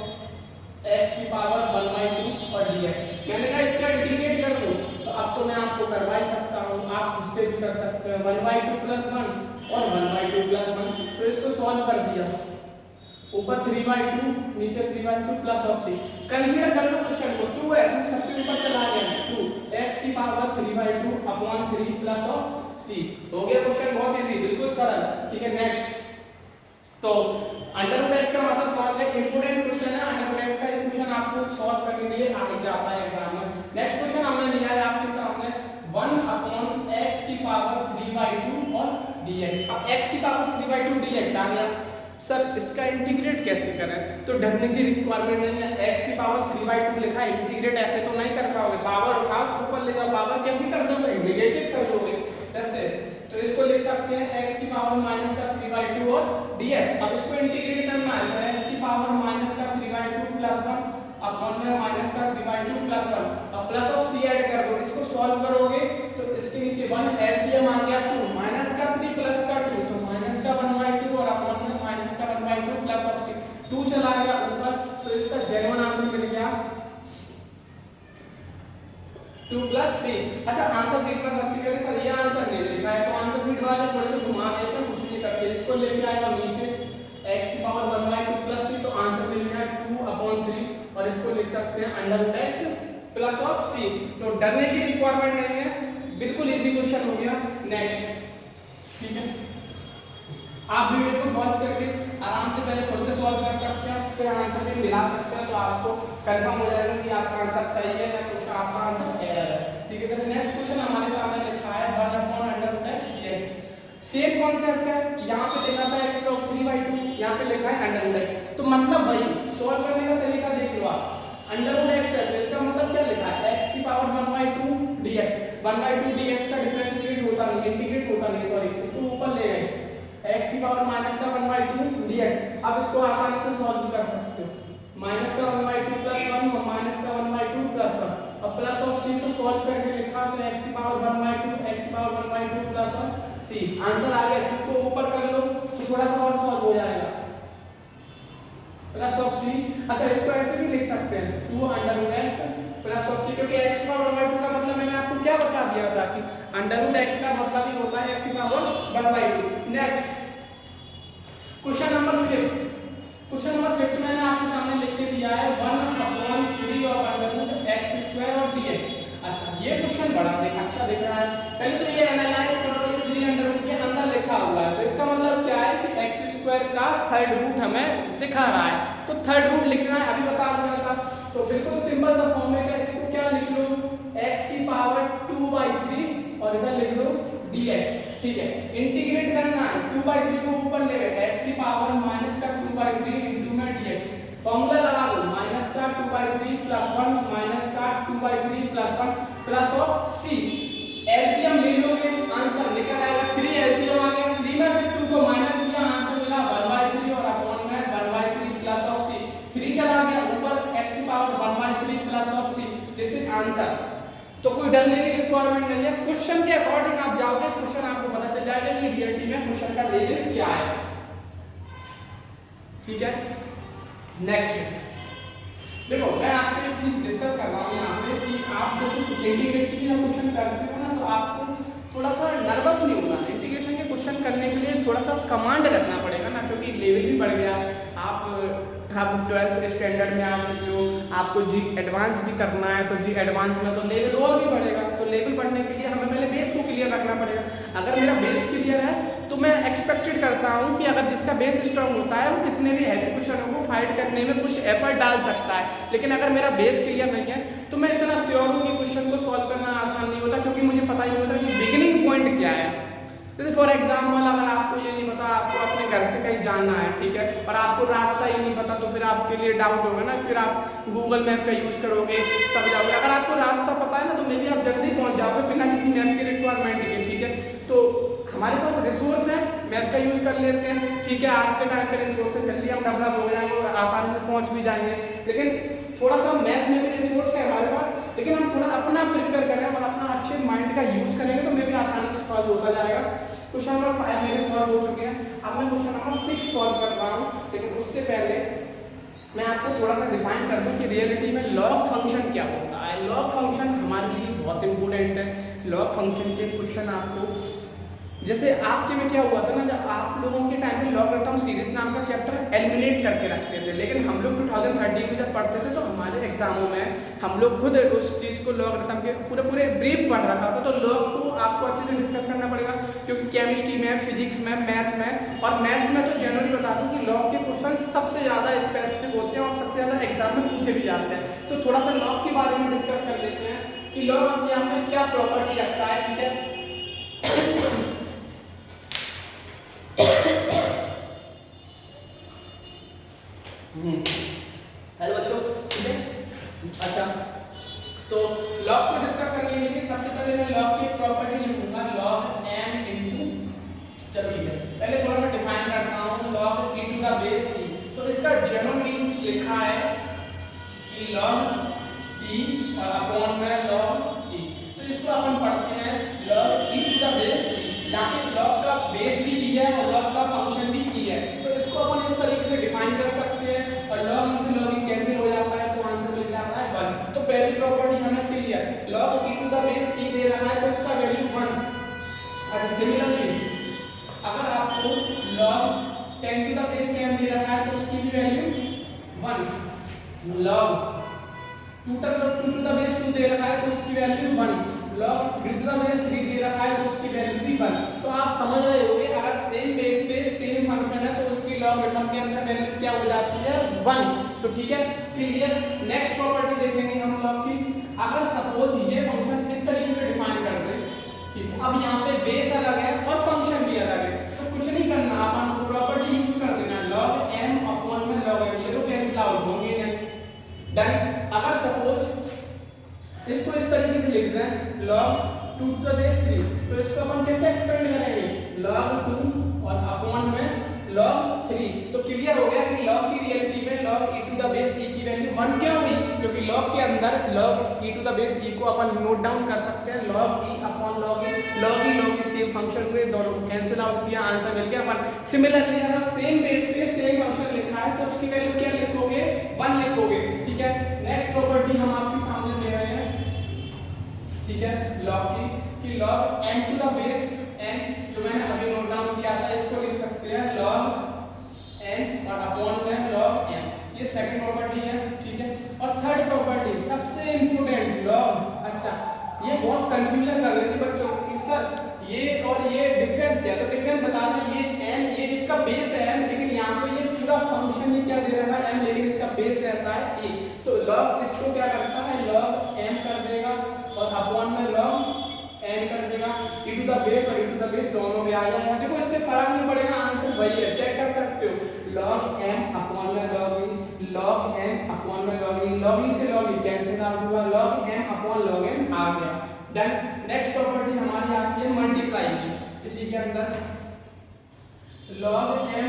Speaker 1: x की पावर 1/2 और dx। मैंने कहा इसका इंटीग्रेट कर दो, तो अब तो मैं आपको करवा ही सकता हूँ, आप खुद से भी कर सकते हैं। 1/2 + 1 और 1/2 + 1, तो इसको सॉल्व कर दिया, ऊपर 3/2 नीचे 3/2 प्लस ऑफ c। कंसीडर कर लो क्वेश्चन को, 2 है, 2 सबसे ऊपर चला गया, 2 x की power 3/2 upon 3 plus of c। हो गया क्वेश्चन, बहुत इजी, बिल्कुल सरल। ठीक है, नेक्स्ट, तो अंडर रूट x का मतलब सॉल्व है, इंपॉर्टेंट क्वेश्चन है अंडर रूट x का, ये क्वेश्चन आपको सॉल्व करने के लिए आ ही जाता है एग्जाम में। नेक्स्ट क्वेश्चन हमने लिया है आपके सामने 1/x की पावर 3/2 और dx। अब x की पावर 3/2 dx आ गया, सर इसका इंटीग्रेट कैसे करें, तो ढकने की रिक्वायरमेंट नहीं है, x की पावर 3/2 लिखा है, इंटीग्रेट ऐसे तो नहीं कर पाओगे, पावर उठाओ ऊपर ले जाओ, पावर कैसे कर दोगे, नेगेटिव कर दोगे ऐसे, तो इसको लिख सकते हैं x की पावर माइनस का 3/2 और dx। अब इसको इंटीग्रेट करना है, तो x की पावर माइनस का 3/2 + 1 अपॉन में माइनस का 3/2 + 1, अब प्लस ऑफ c ऐड कर दो, इसको सॉल्व करोगे तो इसके नीचे 1 एलसीएम आ गया 2, माइनस का 3 प्लस का 2, तो माइनस का 1/2 और अपॉन में माइनस का 1/2 प्लस ऑफ c, 2 चला गया ऊपर, तो इसका जेन्युइन आंसर मिल गया 2 + 3। अच्छा आंसर शीट पर अच्छी तरह सर ये आंसर नहीं लिखा है, तो आंसर शीट वाले थोड़े से घुमा देते हैं, कुछ नहीं करते, इसको लेके आए और नीचे x की पावर 1/2 + 3, तो आंसर मिल गया 2/3, और इसको लिख सकते हैं under root x plus of c। तो डरने की रिक्वायरमेंट नहीं है, बिल्कुल इजी क्वेश्चन हो गया। नेक्स्ट, ठीक है, आप वीडियो को पॉज करके आराम से पहले खुद से सॉल्व कर सकते हैं, फिर आंसर भी मिला सकते हैं, तो आपको कंफर्म हो जाएगा कि आपका आंसर सही है या क्वेश्चन आपका आंसर एरर है। ठीक है, तो नेक्स्ट क्वेश्चन हमारे सामने लिखा है 1/√x dx। सेम कॉन्सेप्ट है, यहाँ पे लिखा था x log 3/2, यहाँ पे लिखा है √x, तो मतलब भाई सॉल्व करने का तरीका देख लो आप, √x है तो इसका मतलब क्या लिखा है, x की पावर 1/2 dx, 1/2 dx का डिफरेंशिएट होता नहीं, इंटीग्रेट होता नहीं, सॉरी इसको ऊपर ले गए, x की पावर माइनस का 1/2 dx। अब इसको आसानी से सॉल्व कर सकते हो, माइनस का 1/2 + 1 और माइनस का 1/2 + 1, अब प्लस ऑफ c से सॉल्व करके लिखा तो x की पावर 1/2 x की पावर 1/2 + 1 c, आंसर आ गया। इसको ऊपर कर लो तो थोड़ा सा और सॉल्व हो जाएगा, प्लस ऑफ c। अच्छा इसको ऐसे भी लिख सकते हैं 2√x प्लस ऑफ c, क्योंकि x की पावर 1/2 का मतलब मैंने आपको क्या बता दिया था कि √x का मतलब ही होता है x की power 1/2। Next question number 5, question number 5 मैंने आपके सामने लिख के दिया है 1/3 of √x² और dx। अच्छा ये क्वेश्चन बड़ा अच्छा दिख रहा है, पहले तो ये एनालाइज करो, ये 3 के अंदर लिखा हुआ है, तो इसका मतलब क्या है कि x² का थर्ड रूट हमें दिखा रहा है, तो थर्ड रूट लिखना है, अभी बता दिया था। तो बिल्कुल सिंपल सा फॉर्मेट है, इसको क्या लिख लो, x की पावर 2/3 और इधर लिख लो dx। ठीक है, इंटीग्रेट करना है, 2/3 को ऊपर ले गए, x की पावर माइनस का 2/3 इंटू में dx, फॉर्मूला लगा दो, माइनस का 2/3 + 1 माइनस का 2/3 + 1 प्लस ऑफ c, एलसीएम ले लोगे आंसर निकल आएगा 3, एलसीएम आ गया, 3 में से 2 को माइनस किया, आंसर मिला 1/3 और अपॉन में 1/3 प्लस ऑफ c, 3 चला गया ऊपर, x की power 1/3 plus of c, this is answer. तो कोई डरने की रिक्वायरमेंट नहीं है, क्वेश्चन के अकॉर्डिंग आप जाओगे, क्वेश्चन आपको पता चल जाएगा कि रियलिटी में क्वेश्चन का लेवल क्या है। ठीक है, नेक्स्ट देखो मैं आपको एक चीज डिस्कस कर रहा हूँ यहाँ पे कि आप जैसे इंटीग्रेशन की जब क्वेश्चन करते हो ना, तो आपको थोड़ा सा नर्वस नहीं होना, इंटीग्रेशन के क्वेश्चन करने के लिए थोड़ा सा कमांड रखना पड़ेगा ना, क्योंकि लेवल भी बढ़ गया। आप 12th स्टैंडर्ड में आ चुके हो, आपको जी एडवांस भी करना है, तो जी एडवांस में तो लेवल और भी बढ़ेगा। तो लेवल बढ़ने के लिए हमें पहले बेस को क्लियर रखना पड़ेगा। अगर मेरा बेस क्लियर है तो मैं एक्सपेक्टेड करता हूँ कि अगर जिसका बेस स्ट्रांग होता है वो कितने भी हैवी क्वेश्चनों को फाइट करने में कुछ एफर्ट डाल सकता है। लेकिन अगर मेरा बेस क्लियर नहीं है तो मैं इतना श्योर हूँ कि क्वेश्चन को सॉल्व करना आसान नहीं होता, क्योंकि मुझे पता ही नहीं होता कि बिगिनिंग पॉइंट क्या है। जैसे फॉर एग्जाम्पल, अगर आपको ये नहीं पता, आपको अपने घर से कहीं जाना है, ठीक है, और आपको रास्ता ही नहीं पता, तो फिर आपके लिए डाउट होगा ना, फिर आप गूगल मैप का यूज़ करोगे तब जाओगे। अगर आपको रास्ता पता है ना तो मे भी आप जल्दी पहुंच जाओगे बिना किसी मैप के रिक्वायरमेंट के, ठीक है। तो हमारे पास रिसोर्स है, मैप का यूज़ कर लेते हैं, ठीक है। आज के टाइम पे रिसोर्स है, जल्दी हम डेवलप हो जाएंगे और आसानी से पहुँच भी जाएंगे। लेकिन थोड़ा सा मैथ्स में भी रिसोर्स है हमारे पास, लेकिन हम थोड़ा अपना प्रिपेयर करें और अपना अच्छे माइंड का यूज़ करेंगे तो मे भी आसानी से सॉल्व होता जाएगा। क्वेश्चन नंबर 5 मेरे सॉल्व हो चुके हैं। अब मैं क्वेश्चन नंबर 6 सॉल्व कर रहा हूँ, लेकिन उससे पहले मैं आपको थोड़ा सा डिफाइन कर दूँ कि रियलिटी में लॉग फंक्शन क्या होता है। लॉग फंक्शन हमारे लिए बहुत इंपॉर्टेंट है। लॉग फंक्शन के क्वेश्चन आपको, जैसे आपके में क्या हुआ था ना, जब आप लोगों के टाइम में लॉगरिथम सीरीज नाम का चैप्टर एलिमिनेट करके रखते थे, लेकिन हम लोग 2013 में जब पढ़ते थे तो हमारे एग्जामों में हम लोग खुद उस चीज़ को लॉगरिथम के पूरे ब्रीफ पढ़ रखा था। तो लॉग को आपको अच्छे से डिस्कस करना पड़ेगा, क्योंकि केमिस्ट्री में, फिजिक्स में, मैथ में और मैथ्स में तो जनरली बता दूं कि लॉग के क्वेश्चन सबसे ज़्यादा स्पेसिफिक होते हैं और सबसे ज़्यादा एग्जाम में पूछे भी जाते हैं। तो थोड़ा सा लॉग के बारे में डिस्कस कर लेते हैं कि लॉग अपने आप में क्या प्रॉपर्टी रखता है, ठीक है। हेलो बच्चों, ठीक है। अच्छा, तो लॉग को डिस्कस करने के लिए सबसे पहले मैं लॉग की प्रॉपर्टी लिखूंगा, लॉग m इनटू, चलो ठीक है, पहले थोड़ा सा डिफाइन करता हूँ log e to the base e। तो इसका जनरल मीन्स लिखा है कि लॉग e और अपॉन में लॉग e। तो इसको अपन पढ़ते हैं log e to the base e, यहाँ पे लॉग का बेस भी e है और लॉग का फंक्शन भी e है। तो इसको अपन इस तरीके से डिफाइन कर सकते हैं, और लॉग e से लॉग e कैंसिल हो जाता है तो आंसर मिल जाता है 1। तो पहली प्रॉपर्टी हमें clear, log e to the base e दे रहा है तो उसका वैल्यू 1। अच्छा, सिमिलरली अगर आपको लॉग 10 टू द बेस 10 दे रहा है तो उसकी भी value 1। Log 2 to the base 2 दे रहा है तो उसकी value 1। Log 3 to the base 3 दे रहा है तो उसकी वैल्यू भी 1। तो आप समझ रहे होंगे, अगर सेम बेस पे सेम फंक्शन है तो उसकी लॉगरिथम के अंदर वैल्यू क्या हो जाती है, 1। तो ठीक है, क्लियर। नेक्स्ट प्रॉपर्टी देखेंगे हम लॉग की। अगर सपोज ये फंक्शन इस तरीके से डिफाइन कर दे, ठीक है, अब यहाँ पे बेस अलग है और फंक्शन भी अलग है, तो कुछ नहीं करना, अपन को प्रॉपर्टी यूज कर देना, लॉग m अपॉन में लॉग n, ये तो कैंसिल आउट होंगे नहीं। डन। अगर सपोज इसको इस तरीके से लिख दें log 2 टू द बेस 3, तो इसको अपन कैसे एक्सपेंड करेंगे, log 2 और अपॉन में log 3। तो क्लियर हो गया कि log की रियलिटी में log e to the base e की वैल्यू 1 क्यों हुई, क्योंकि log के अंदर log e to the base e को अपन नोट डाउन कर सकते हैं, log e upon log e, log e same function हुए, दोनों को कैंसिल आउट किया, आंसर मिल गया 1। सिमिलरली अगर सेम बेस पे सेम फंक्शन लिखा है तो उसकी वैल्यू क्या लिखोगे, 1 लिखोगे, ठीक है। नेक्स्ट प्रॉपर्टी हम आपके सामने दे रहे हैं, ठीक है, लॉग की, कि log m to the base n, जो मैंने अभी नोट डाउन किया था, इसको लिख सकते हैं log n और अपॉन में log m। ये सेकंड प्रॉपर्टी है, ठीक है। और थर्ड प्रॉपर्टी सबसे इंपॉर्टेंट log, अच्छा ये बहुत कंफ्यूजन कर रही थी बच्चों कि सर ये और ये डिफरेंस क्या है, तो डिफरेंस बता दें, ये n, ये इसका बेस है n, लेकिन यहाँ पे ये पूरा फंक्शन ये क्या दे रहा है m, लेकिन इसका बेस रहता है a। तो log इसको क्या करता है, log m कर देगा और अपॉन में log n कर देगा, e टू द बेस और e टू द बेस दोनों में आ जाएगा। देखो इससे फर्क नहीं पड़ेगा, आंसर वही है, चेक कर सकते हो, log m अपॉन में log e, log n upon में log e, log e से log e कैंसिल आउट हुआ, log m upon log n आ गया। डन। नेक्स्ट प्रॉपर्टी हमारी आती है मल्टीप्लाई की, इसी के अंदर log m,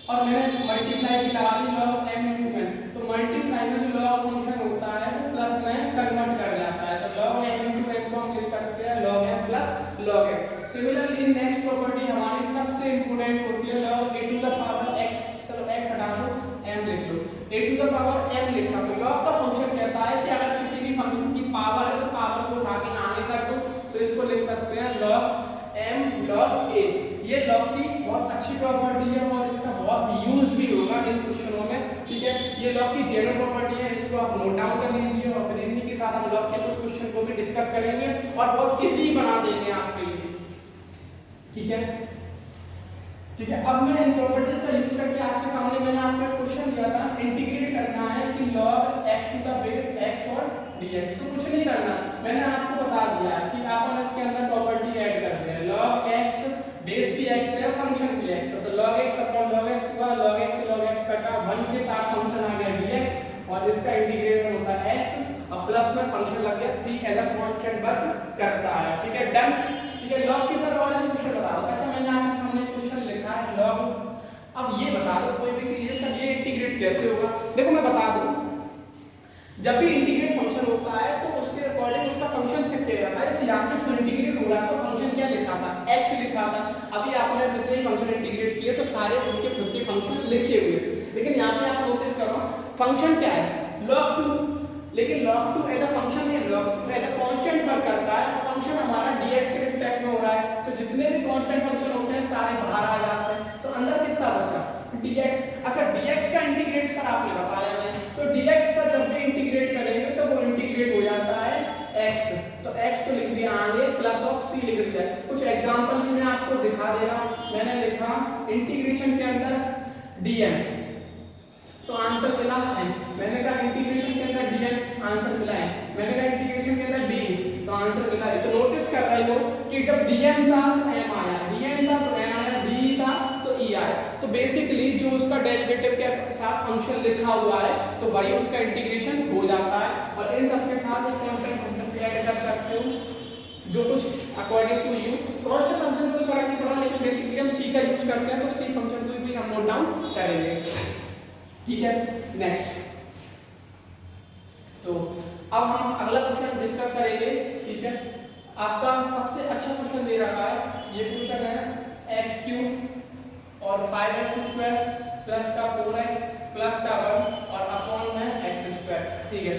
Speaker 1: और मैंने मल्टीप्लाई की लगा दी log m इनटू n। तो मल्टीप्लाई में जो log फंक्शन होता है वो प्लस में कन्वर्ट कर जाता है, तो log m इनटू n को हम लिख सकते हैं log m plus log n। Similarly next property हमारी सबसे इंपॉर्टेंट होती है log a to the power x, चलो x हटा दो, m लिख लो, a to the power m लिखा। तो log का फंक्शन कहता है कि अगर किसी भी फंक्शन की पावर है तो पावर को उठा के आगे कर दो, तो इसको लिख सकते हैं log m log a। ये लॉग की बहुत अच्छी प्रॉपर्टी है और इसका बहुत यूज भी होगा इन क्वेश्चनों में, ठीक है। ये लॉग की जनरल प्रॉपर्टी है, इसको आप नोट डाउन कर लीजिए और फिर इन्हीं के साथ हम लॉग के कुछ क्वेश्चन को भी डिस्कस करेंगे और बहुत इजी बना देंगे आपके लिए, ठीक है। ठीक है, अब मैं इन प्रॉपर्टीज का यूज करके आपके सामने मैंने आपको एक क्वेश्चन दिया था, इंटीग्रेट करना है कि log x to the base x और dx। तो कुछ नहीं करना, मैंने आपको बता दिया है कि अपन इसके अंदर प्रॉपर्टी ऐड करते हैं। log x बेस भी x है, फंक्शन भी x है, तो log x upon log x हुआ, log x कटा 1 के साथ फंक्शन आ गया dx और इसका इंटीग्रेशन होता है x और प्लस में फंक्शन लग गया c as a constant work करता है, ठीक है, डन। ठीक है, log के साथ और भी क्वेश्चन बता दो। अच्छा, मैंने आपके सामने क्वेश्चन लिखा है log, अब ये बता दो कोई भी कि ये सब ये इंटीग्रेट कैसे होगा। देखो मैं बता दूं, जब भी इंटीग्रेट फंक्शन होता है तो उसके अकॉर्डिंग उसका फंक्शन कितने रहता है। जैसे यहाँ पे जो इंटीग्रेट हो रहा है तो फंक्शन क्या लिखा था, x लिखा था। अभी आपने जितने भी फंक्शन इंटीग्रेट किए तो सारे उनके खुद के फंक्शन लिखे हुए थे, लेकिन यहाँ पे आप नोटिस करो फंक्शन क्या है, log 2, लेकिन log 2 एज अ फंक्शन है, log 2 एज अ कांस्टेंट पर करता है। फंक्शन हमारा dx के रिस्पेक्ट में हो रहा है, तो जितने भी कांस्टेंट फंक्शन होते हैं सारे बाहर आ जाते हैं, तो अंदर कितना बचा dx। अच्छा, dx का इंटीग्रेट सर आपने बताया नहीं, तो dx का जब भी इंटीग्रेट करेंगे तो वो इंटीग्रेट हो जाता है x, तो x को लिख दिया आगे प्लस ऑफ c लिख दिया। कुछ एग्जांपल्स में आपको दिखा दे रहा हूं। मैंने लिखा इंटीग्रेशन के अंदर dm, तो आंसर मिला n। मैंने कहा इंटीग्रेशन के अंदर dn, आंसर मिला n। मैंने कहा इंटीग्रेशन के अंदर d, तो आंसर मिला है। तो नोटिस कर रहे हो कि जब dn था तो m आया, dn था तो n आया, d था तो e आया। तो बेसिकली जो उसका डेरिवेटिव के साथ फंक्शन लिखा हुआ है तो वही उसका इंटीग्रेशन हो जाता है। और इन सब के साथ एक कांस्टेंट फंक्शन को ऐड कर सकते हो जो कुछ according to you. Constant function को फर्क नहीं पड़ा, लेकिन बेसिकली हम c का यूज करते हैं तो c फंक्शन को भी हम नोट डाउन करेंगे, ठीक है। नेक्स्ट, तो अब हम अगला क्वेश्चन डिस्कस करेंगे, ठीक है। आपका सबसे अच्छा क्वेश्चन दे रखा है, ये क्वेश्चन है x³ और 5x² प्लस का 4x प्लस का 1 और अपॉन में x², ठीक है।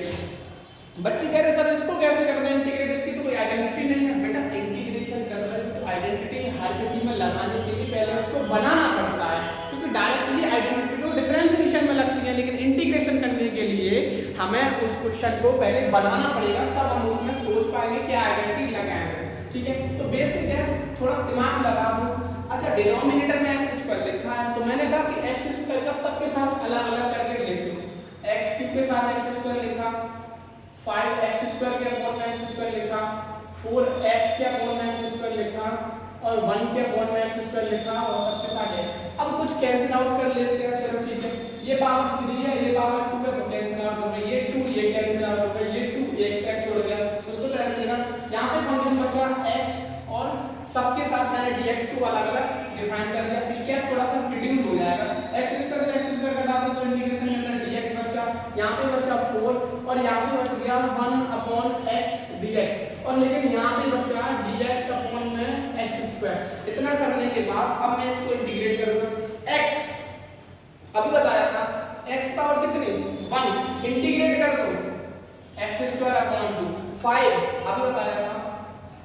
Speaker 1: बच्चे कह रहे सर इसको कैसे करते हैं इंटीग्रेट, इसकी तो कोई आइडेंटिटी नहीं है। बेटा इंटीग्रेशन कर रहे हो तो आइडेंटिटी हर किसी में लगाने के लिए पहले उसको बनाना पड़ता है, क्योंकि डायरेक्टली आइडेंटिटी तो डिफरेंशिएशन में लगती है, लेकिन इंटीग्रेशन करने के लिए हमें उस क्वेश्चन को पहले बनाना पड़ेगा, तब हम उसमें सोच पाएंगे क्या आइडेंटिटी लगाएंगे, ठीक है। तो बेसिक है, थोड़ा दिमाग लगा दो। अच्छा, डिनोमिनेटर में x² लिखा है, तो मैंने कहा कि x² का सबके साथ अलग अलग करके लिख दो। x³ के साथ x² लिखा, 5x² के अपॉन में x² लिखा, 4x के अपॉन में x² लिखा और 1 के अपॉन में x² लिखा और सबके साथ है। अब कुछ कैंसिल आउट कर लेते हैं, चलो ठीक है। ये पावर 3 है, ये पावर 2 है, तो कैंसिल आउट हो गया, ये 2 ये कैंसिल आउट हो गया, ये 2 एक x छोड़ गया, उसको तो ऐसे ना। यहाँ पे फंक्शन बचा x और सबके साथ मैंने dx को अलग अलग डिफाइन कर दिया। स्टेप थोड़ा सा रिड्यूस हो जाएगा, x² से x² कटा दो तो इंटीग्रेशन के अंदर dx बचा, यहाँ पे बचा 4 और यहाँ पे बच गया 1 अपॉन x dx, और लेकिन यहाँ पे बचा dx अपॉन में x²। इतना करने के बाद अब मैं इसको इंटीग्रेट करूंगा। x अभी बताया था x पावर कितनी 1, इंटीग्रेट कर दो x² अपॉन 2, 5 अभी बताया था,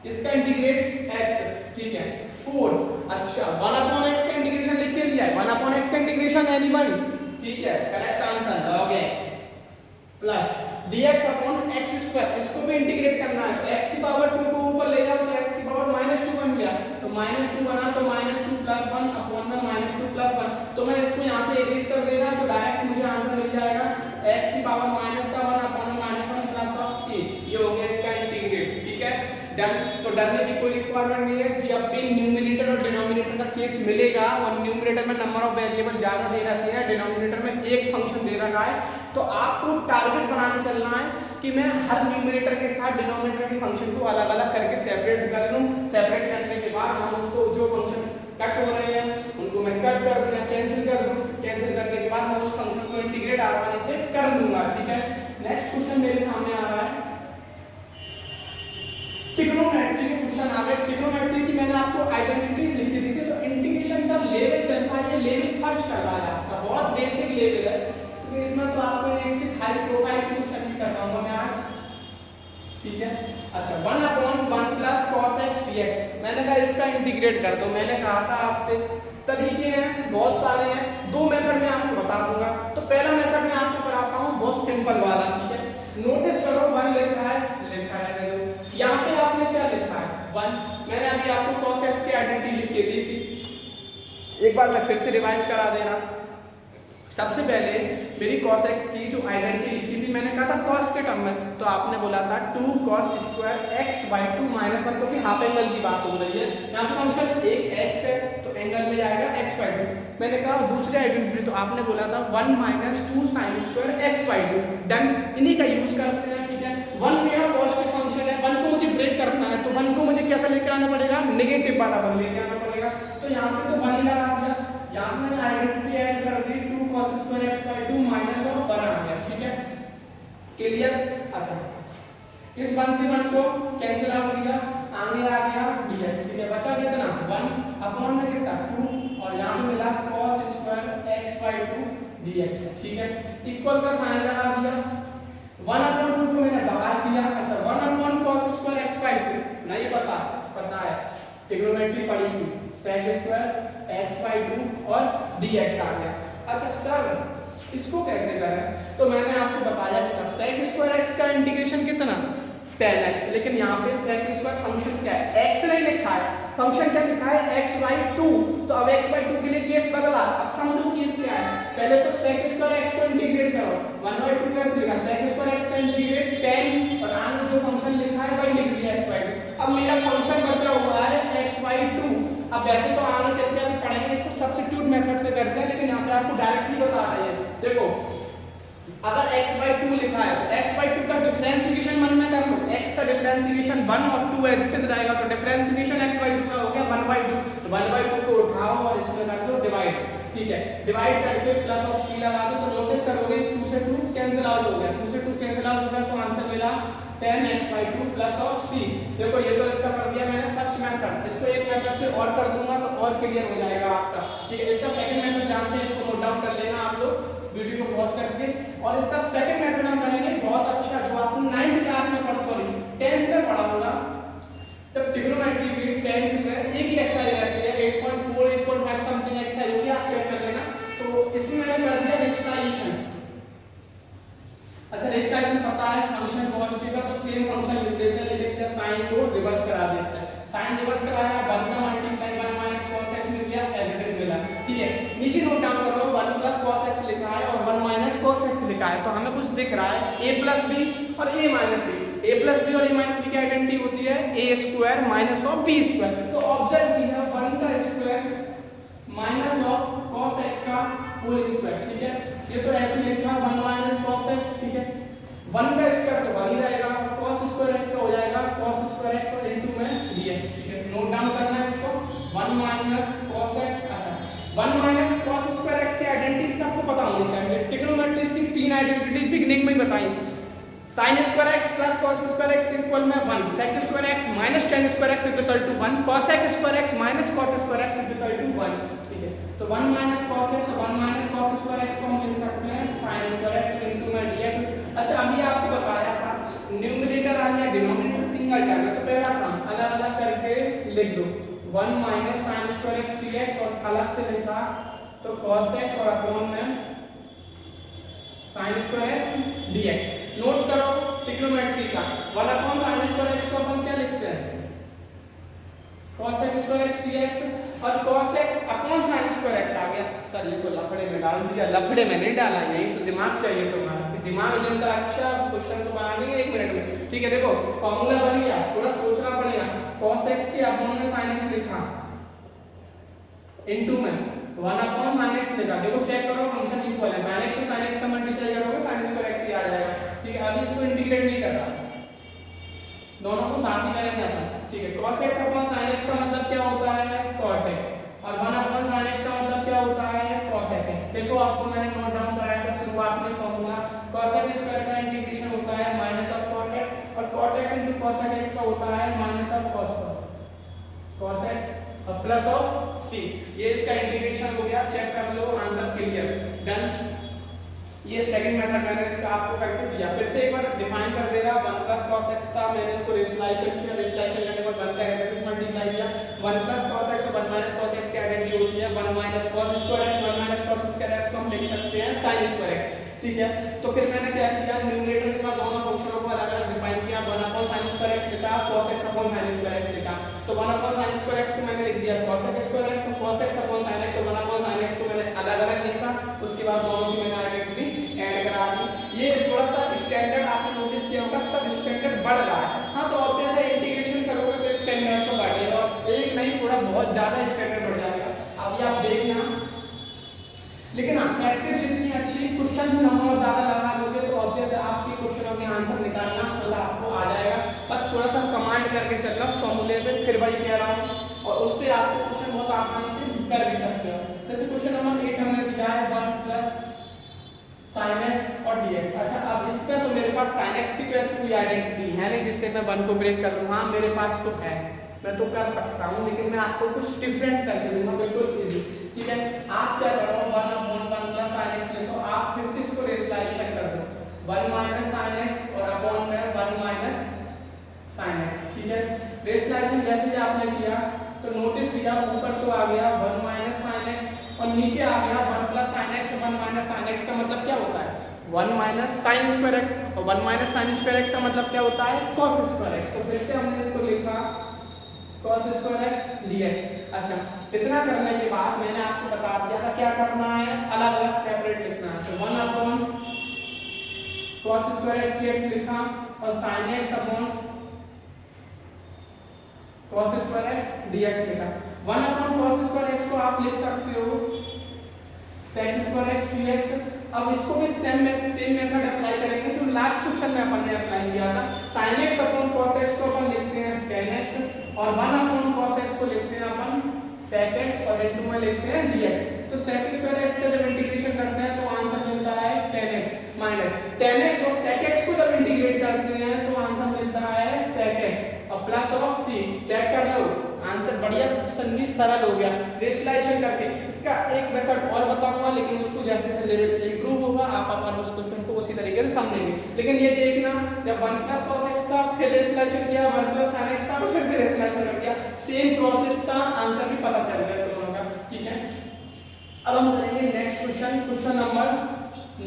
Speaker 1: इसका इंटीग्रेट x, ठीक है, 4। अच्छा, 1 अपॉन x का इंटीग्रेशन लिख के दिया है, 1 अपॉन x का इंटीग्रेशन एनीवन, ठीक है, correct answer log x plus dx upon x², इसको भी इंटीग्रेट करना है। तो x की पावर 2 को ऊपर ले जाओ तो x की पावर -2 बन गया, तो -2 बना तो -2 प्लस 1 अपॉन में -2 प्लस 1, तो मैं इसको यहाँ से इरेज कर देगा तो डायरेक्ट मुझे आंसर मिल जाएगा x की पावर -1 अपॉन में -1 प्लस ऑफ c। ये हो गया इसका इंटीग्रेट, ठीक है, डन। तो डरने की कोई रिक्वायरमेंट नहीं है। जब भी न्यूमरेटर और डिनोमिनेटर का केस मिलेगा और न्यूमरेटर में नंबर ऑफ वेरिएबल ज्यादा दे रखी है, डिनोमिनेटर में एक फंक्शन दे रखा है, तो आपको टारगेट बनाने चलना है कि मैं हर न्यूमरेटर के साथ डिनोमिनेटर के फंक्शन को अलग अलग करके सेपरेट कर लूं। सेपरेट करने के बाद हम उसको जो फंक्शन कट हो रहे हैं उनको मैं कट कर दूं या कैंसिल कर दूं, कैंसिल करने के बाद मैं उस फंक्शन को इंटीग्रेट आसानी से कर लूंगा, ठीक है। नेक्स्ट क्वेश्चन मेरे सामने आ रहा है, ट्रिग्नोमेट्री के क्वेश्चन आ गए। ट्रिग्नोमेट्री की मैंने आपको आइडेंटिटीज लिख के दी थी, तो इंटीग्रेशन का लेवल चल रहा है, ये लेवल फर्स्ट चल रहा है आपका, बहुत बेसिक लेवल है, तो इसमें तो आपको एक से हाई प्रोफाइल के क्वेश्चन भी कर रहा हूं मैं आज, ठीक है। अच्छा, 1 upon 1 plus cos x dx, मैंने कहा इसका इंटीग्रेट कर दो। मैंने कहा था आपसे तरीके हैं बहुत सारे हैं, दो मेथड में आपको बता दूंगा। तो पहला मेथड मैं आपको कराता हूँ बहुत सिंपल वाला, ठीक है। नोटिस करो 1 लिखा है यहाँ पे आपने क्या लिखा है 1। मैंने अभी आपको cos x की आइडेंटिटी लिख के दी थी, एक बार मैं फिर से रिवाइज करा दे रहा। सबसे पहले मेरी cos x की जो आइडेंटिटी लिखी थी मैंने कहा था cos के टर्म में, तो आपने बोला था 2 cos square x by 2 minus 1, क्योंकि हाफ एंगल की बात हो रही है। यहाँ पे फंक्शन एक x है तो एंगल में जाएगा x बाई 2। मैंने कहा दूसरी आइडेंटिटी, तो आपने बोला था 1 minus 2 sine square x by 2। Done, इन्हीं का यूज करते हैं, ठीक है। 1 मेरा पॉजिटिव फंक्शन है, 1 को मुझे ब्रेक करना है, तो 1 को मुझे कैसे लेकर आना पड़ेगा, नेगेटिव वाला 1 लेके आना पड़ेगा। तो यहाँ पे तो 1 ही लगा दिया, यहाँ पे मैंने आइडेंटिटी ऐड कर दी 2 cos square x by 2 minus और 1 आ गया, ठीक है। क्लियर? अच्छा, इस 1 से 1 को कैंसिल आउट किया, आगे आ गया dx, ठीक है। बचा कितना 1 अपॉन में कितना 2 और यहाँ पे मिला cos square x by 2 dx, ठीक है। इक्वल का साइन लगा दिया, 1 अपॉन 2 को मैंने बाहर किया। अच्छा, 1 upon cos square x by 2 नहीं पता है, ट्रिग्नोमेट्री पढ़ी थी, sec स्क्वायर x बाई 2 और dx आ गया। अच्छा सर इसको कैसे करें, तो मैंने आपको बताया था sec स्क्वायर x का इंटीग्रेशन कितना 10x, लेकिन यहाँ पे sec स्क्वायर फंक्शन क्या है, x नहीं लिखा है, फंक्शन क्या लिखा है x बाई 2। तो अब x बाई 2 के लिए केस बदला। अब समझो केस क्या है, पहले तो sec स्क्वायर x को इंटीग्रेट करो, 1 बाई 2 कैसे लिखा, sec स्क्वायर x का इंटीग्रेट 10 और आगे जो फंक्शन लिखा है वही लिख दिया x बाई 2। अब मेरा फंक्शन बचा हुआ है x बाई 2। अब वैसे तो आगे चलते हैं पढ़ेंगे इसको सब्स्टिट्यूट मेथड से करते हैं, लेकिन यहाँ पे आपको डायरेक्टली बता रहे हैं। देखो अगर x बाई 2 लिखा है तो x बाई 2 का डिफरेंशिएशन मन में कर लो, x का डिफरेंशिएशन 1 और 2 एज इट इज रहेगा, तो डिफरेंशिएशन x बाई 2 का हो गया 1 बाई 2। तो 1 बाई 2 को उठाओ और इसमें कर दो डिवाइड, ठीक है। डिवाइड करके प्लस ऑफ c लगा दो, तो नोटिस करोगे इस 2 से 2 कैंसिल आउट हो गया, 2 से 2 कैंसिल आउट हो गया, तो आंसर मिला 10x by 2 plus of c। देखो ये तो इसका कर दिया मैंने फर्स्ट मेथड, इसको एक मेथड से और कर दूंगा तो और क्लियर हो जाएगा आपका, ठीक है। इसका सेकंड मेथड जानते हैं, इसको नोट डाउन कर लेना आप लोग वीडियो को पॉज करके। और इसका सेकंड मेथड हम करेंगे बहुत अच्छा, जो आपने 9th क्लास में पढ़ा, सॉरी 10th में पढ़ा होगा, जब ट्रिग्नोमेट्री की 10th में एक ही एक्सरसाइज रहती है 8.4 8.5 समथिंग एक्सरसाइज होगी, आप चेक कर लेना। तो इसमें मैंने कर दिया रेस्टाइजेशन। अच्छा रेस्टाइजेशन पता है फंक्शन पॉजिटिव है तो सेम फंक्शन लिख देते हैं, लिख देते हैं साइन को रिवर्स करा देते हैं, साइन रिवर्स कराया 1 का मल्टीप्लाई 1 माइनस cos x मिल गया, एज इट इज मिला, ठीक है। नीचे नोट डाउन कर लो 1 प्लस cos x लिखा है और 1 माइनस cos x लिखा है, तो हमें कुछ दिख रहा है a प्लस b और a minus b। a plus b और a माइनस b की आइडेंटिटी होती है a square minus of b square. तो ऑब्जर्व कीजिए 1 का square minus of cos x का होल स्क्वायर, ठीक है। ये तो ऐसे लिखा 1 माइनस cos x, ठीक है। 1 का स्क्वायर तो 1 ही रहेगा, cos स्क्वायर x का हो जाएगा cos स्क्वायर x और इनटू में dx, ठीक है। नोट डाउन करना है इसको 1 माइनस cos x। अच्छा 1 माइनस cos स्क्वायर x की आइडेंटिटी सबको पता होनी चाहिए। ट्रिग्नोमेट्री की 3 आइडेंटिटी बिगनिंग में ही बताई, sin square x plus cos square x equal में 1, sec square x minus tan square x equal to 1, cosec square x minus cot square x equal to 1, ठीक है। तो 1 माइनस cos x और 1 माइनस cos स्क्वायर x को हम लिख सकते हैं sin स्क्वायर x इनटू में dx। अच्छा अभी आपको बताया था न्यूमरेटर आ गया, डिनोमिनेटर सिंगल टर्म है, तो पहला काम अलग अलग करके लिख दो 1 minus sin square x dx और अलग से लिखा तो cos x और अपॉन में sin square x dx। Note करो ट्रिग्नोमेट्री का 1 अपॉन sin स्क्वायर x को अपन क्या लिखते हैं cos x square x dx और cos x upon sin square x आ गया। सर ये तो लफड़े में डाल दिया, लफड़े में नहीं डाला, यही तो दिमाग चाहिए तुम्हारा, कि दिमाग जिनका अच्छा क्वेश्चन तो बना देंगे 1 मिनट में, ठीक है। देखो फॉर्मूला बन गया, थोड़ा सोचना पड़ेगा, cos x के अपॉन में sin x लिखा इनटू में 1 अपॉन sin x लिखा, देखो चेक करो फंक्शन इक्वल है, sin x को sin x का मल्टीप्लाई करोगे sin स्क्वायर x ही आ जाएगा, ठीक है। अभी इसको इंटीग्रेट नहीं कर रहा, दोनों को साथ ही करेंगे अपन, ठीक है। cos x upon sin x का मतलब क्या होता है cot x और 1 अपॉन sin x का मतलब क्या होता है cosec x। देखो आपको मैंने नोट डाउन कराया था शुरुआत में फॉर्मूला, cosec स्क्वायर का इंटीग्रेशन होता है माइनस ऑफ cot x और cot x into cosec x का होता है माइनस ऑफ cos x और प्लस ऑफ c। ये इसका इंटीग्रेशन हो गया, चेक कर लो आंसर क्लियर, डन। ये सेकंड मेथड मैंने इसका आपको करके दिया। फिर से एक बार डिफाइन कर दे रहा 1 प्लस cos x था, मैंने इसको रेशनलाइजेशन किया, रेशनलाइजेशन करने के बाद 1 का एब्सोल्यूट मल्टीप्लाई किया। 1 प्लस cos x और 1 माइनस cos x की आइडेंटिटी होती है 1 minus cos square x। 1 minus cos square x को हम लिख सकते हैं sin स्क्वायर x, ठीक है। तो फिर मैंने क्या किया, न्यूमरेटर के साथ दोनों फंक्शनों को अलग-अलग डिफाइन किया। 1 अपॉन sin स्क्वायर x लिखा, cos x upon sin square x लिखा। तो 1 अपॉन sin स्क्वायर x को मैंने लिख दिया cos x स्क्वायर x, और cos x upon sin x और 1 अपॉन sin x को मैंने अलग-अलग लिखा। उसके बाद दोनों की मैंने आइडेंटिटी ऐड करा दी। ये थोड़ा सा स्टैंडर्ड आपने नोटिस किया होगा, सब स्टैंडर्ड बढ़ रहा है। हाँ, तो ऑब्वियस है इंटीग्रेशन करोगे तो स्टैंडर्ड तो बढ़ेगा, और एक नहीं थोड़ा बहुत ज़्यादा स्टैंडर्ड बढ़ जाएगा। अभी आप देखना, लेकिन हाँ प्रैक्टिस जितनी अच्छी, क्वेश्चन नंबर ज़्यादा लगा लोगे तो ऑब्वियस है आपके क्वेश्चनों के आंसर निकालना तो आपको आ जाएगा। बस थोड़ा सा कमांड करके चलना फॉर्मूले पे, फिर वही कह रहा हूँ, और उससे आपको क्वेश्चन बहुत आसानी से कर भी सकते हो। जैसे क्वेश्चन नंबर 8 हमने दिया है 1 प्लस sin x और dx। अच्छा, अब इसका तो मेरे पास sin x की तो ऐसी कोई आइडेंटिटी है नहीं जिससे मैं 1 को ब्रेक कर दूँ। हाँ, मेरे पास तो है, मैं तो कर सकता हूँ, लेकिन मैं आपको कुछ डिफरेंट करके दूंगा, बिल्कुल इजी, ठीक है। आप क्या करो, 1 अपॉन 1 प्लस sin x लिखो, आप फिर से इसको रेशनलाइजेशन कर दो 1 माइनस sin x और अपॉन में 1 माइनस sin x, ठीक है। रेशनलाइजेशन जैसे ही आपने किया तो नोटिस किया ऊपर तो आ गया 1 माइनस sin x और नीचे आ गया 1 प्लस sin x और 1 माइनस sin x का मतलब क्या होता है 1 माइनस sin स्क्वायर x, और 1 माइनस sin स्क्वायर x का मतलब क्या होता है cos स्क्वायर x। तो फिर से हमने इसको लिखा cos स्क्वायर x dx। अच्छा, इतना करने के बाद मैंने आपको बता दिया था क्या करना है, अलग अलग सेपरेट लिखना है। तो 1 upon cos square x dx लिखा और sin x upon cos square x dx लिखा। 1 अपॉन cos स्क्वायर x को आप लिख सकते हो sec स्क्वायर x dx। अब इसको भी सेम मेथड अप्लाई करेंगे जो लास्ट क्वेश्चन में अपन ने अप्लाई किया था। sin x upon cos x को अपन लिखते हैं tan x, और 1 अपॉन cos x को लिखते हैं अपन sec x, और इनटू में लिखते हैं dx। तो sec स्क्वायर x का जब इंटीग्रेशन करते हैं तो आंसर मिलता है tan x minus tan x, और sec x को जब इंटीग्रेट करते हैं तो आंसर मिलता है sec x और प्लस ऑफ c। चेक कर लो, आंसर बढ़िया सन्नी सरल हो गया रेशनलाइजेशन करके। इसका एक मेथड और बताऊंगा, लेकिन उसको जैसे जैसे इंप्रूव होगा आप अपन उस क्वेश्चन को उसी तरीके से समझेंगे। लेकिन ये देखना, जब 1 प्लस cos x था फिर रेशनलाइजेशन किया, 1 प्लस sin x था तो फिर से रेशनलाइजेशन कर दिया, सेम प्रोसेस था, आंसर भी पता चल गया दोनों का, ठीक है। अब हम करेंगे नेक्स्ट क्वेश्चन, क्वेश्चन नंबर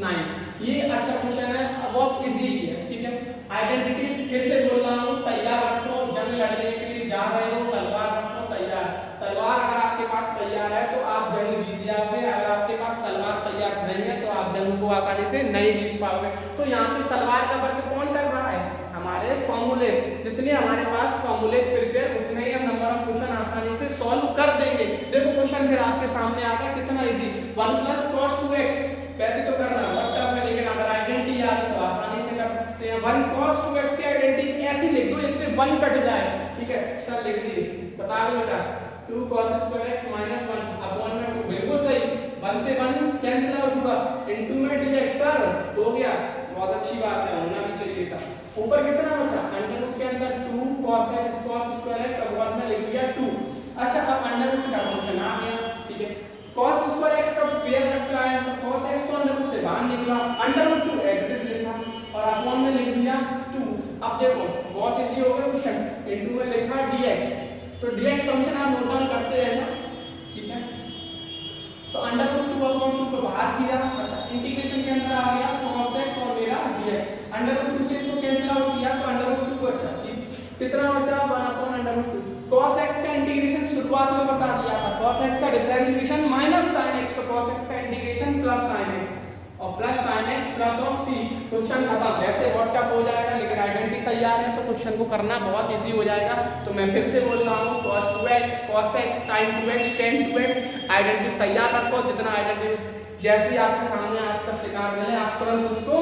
Speaker 1: 9। ये अच्छा क्वेश्चन है, बहुत इजी भी है, ठीक है। आइडेंटिटीज फिर से बोल रहा हूँ, तैयार रखो, जंग लड़ने के लिए जा रहे हो तलवार रखो तैयार। तलवार अगर आपके पास तैयार है तो आप जंग जीत जाओगे, अगर आपके पास तलवार तैयार नहीं है तो आप जंग को आसानी से नहीं जीत पाओगे। तो यहाँ पे तलवार का वर्क कौन कर रहा है, हमारे फॉर्मूले। जितने हमारे पास फॉर्मूले प्रिपेयर उतने ही हम नंबर ऑफ क्वेश्चन आसानी से सॉल्व कर देंगे। देखो क्वेश्चन फिर आपके सामने आ गया, कितना इजी, 1 प्लस cos 2x, वैसे तो करना बहुत टफ है, लेकिन अगर आइडेंटिटी याद है तो आसानी से कर सकते हैं। 1 cos 2x की आइडेंटिटी ऐसी लिख दो इससे 1 कट जाए, ठीक है। सर लिख दिए, बता दो बेटा 2 cos square x minus 1 upon में 2, बिल्कुल सही, 1 से 1 कैंसिल आउट हुआ, इनटू में dx। सर हो गया, बहुत अच्छी बात है, होना भी चाहिए था। ऊपर कितना बचा, अंडर रूट के अंदर 2 cos स्क्वायर x अपॉन में लिख दिया 2। अच्छा, अब अंडर रूट का फंक्शन आ गया, ठीक है। cos स्क्वायर x का पेयर रखा है तो cos x तो अंडर रूट से बाहर निकला, अंडर रूट 2 एवरेज लिखा और अपॉन में लिख दिया 2। अब देखो बहुत इजी हो गया क्वेश्चन, इनटू में लिखा dx। तो dx फंक्शन आप नोट डाउन करते हैं ना, ठीक है। तो अंडर रूट 2 अपॉन 2 को बाहर किया, अच्छा इंटीग्रेशन के अंदर आ गया cos x और मेरा dx। अंडर रूट 2 से इसको कैंसिल आउट किया तो अंडर रूट 2 बचा, ठीक। कितना बचा, 1 upon under root 2। cos x का इंटीग्रेशन शुरुआत में बता दिया था, cos x का डिफरेंशिएशन माइनस sin x, तो cos x का इंटीग्रेशन प्लस sin x और plus sin x plus of c। Question खत्म। वैसे बहुत टफ हो जाएगा, लेकिन आइडेंटिटी तैयार है तो क्वेश्चन को करना बहुत इजी हो जाएगा। तो मैं फिर से बोल रहा हूँ cos 2x cos x sin 2x tan 2x, identity तैयार रखो। जितना आइडेंटिटी जैसे ही आपके सामने आपका शिकार मिले आप तुरंत उसको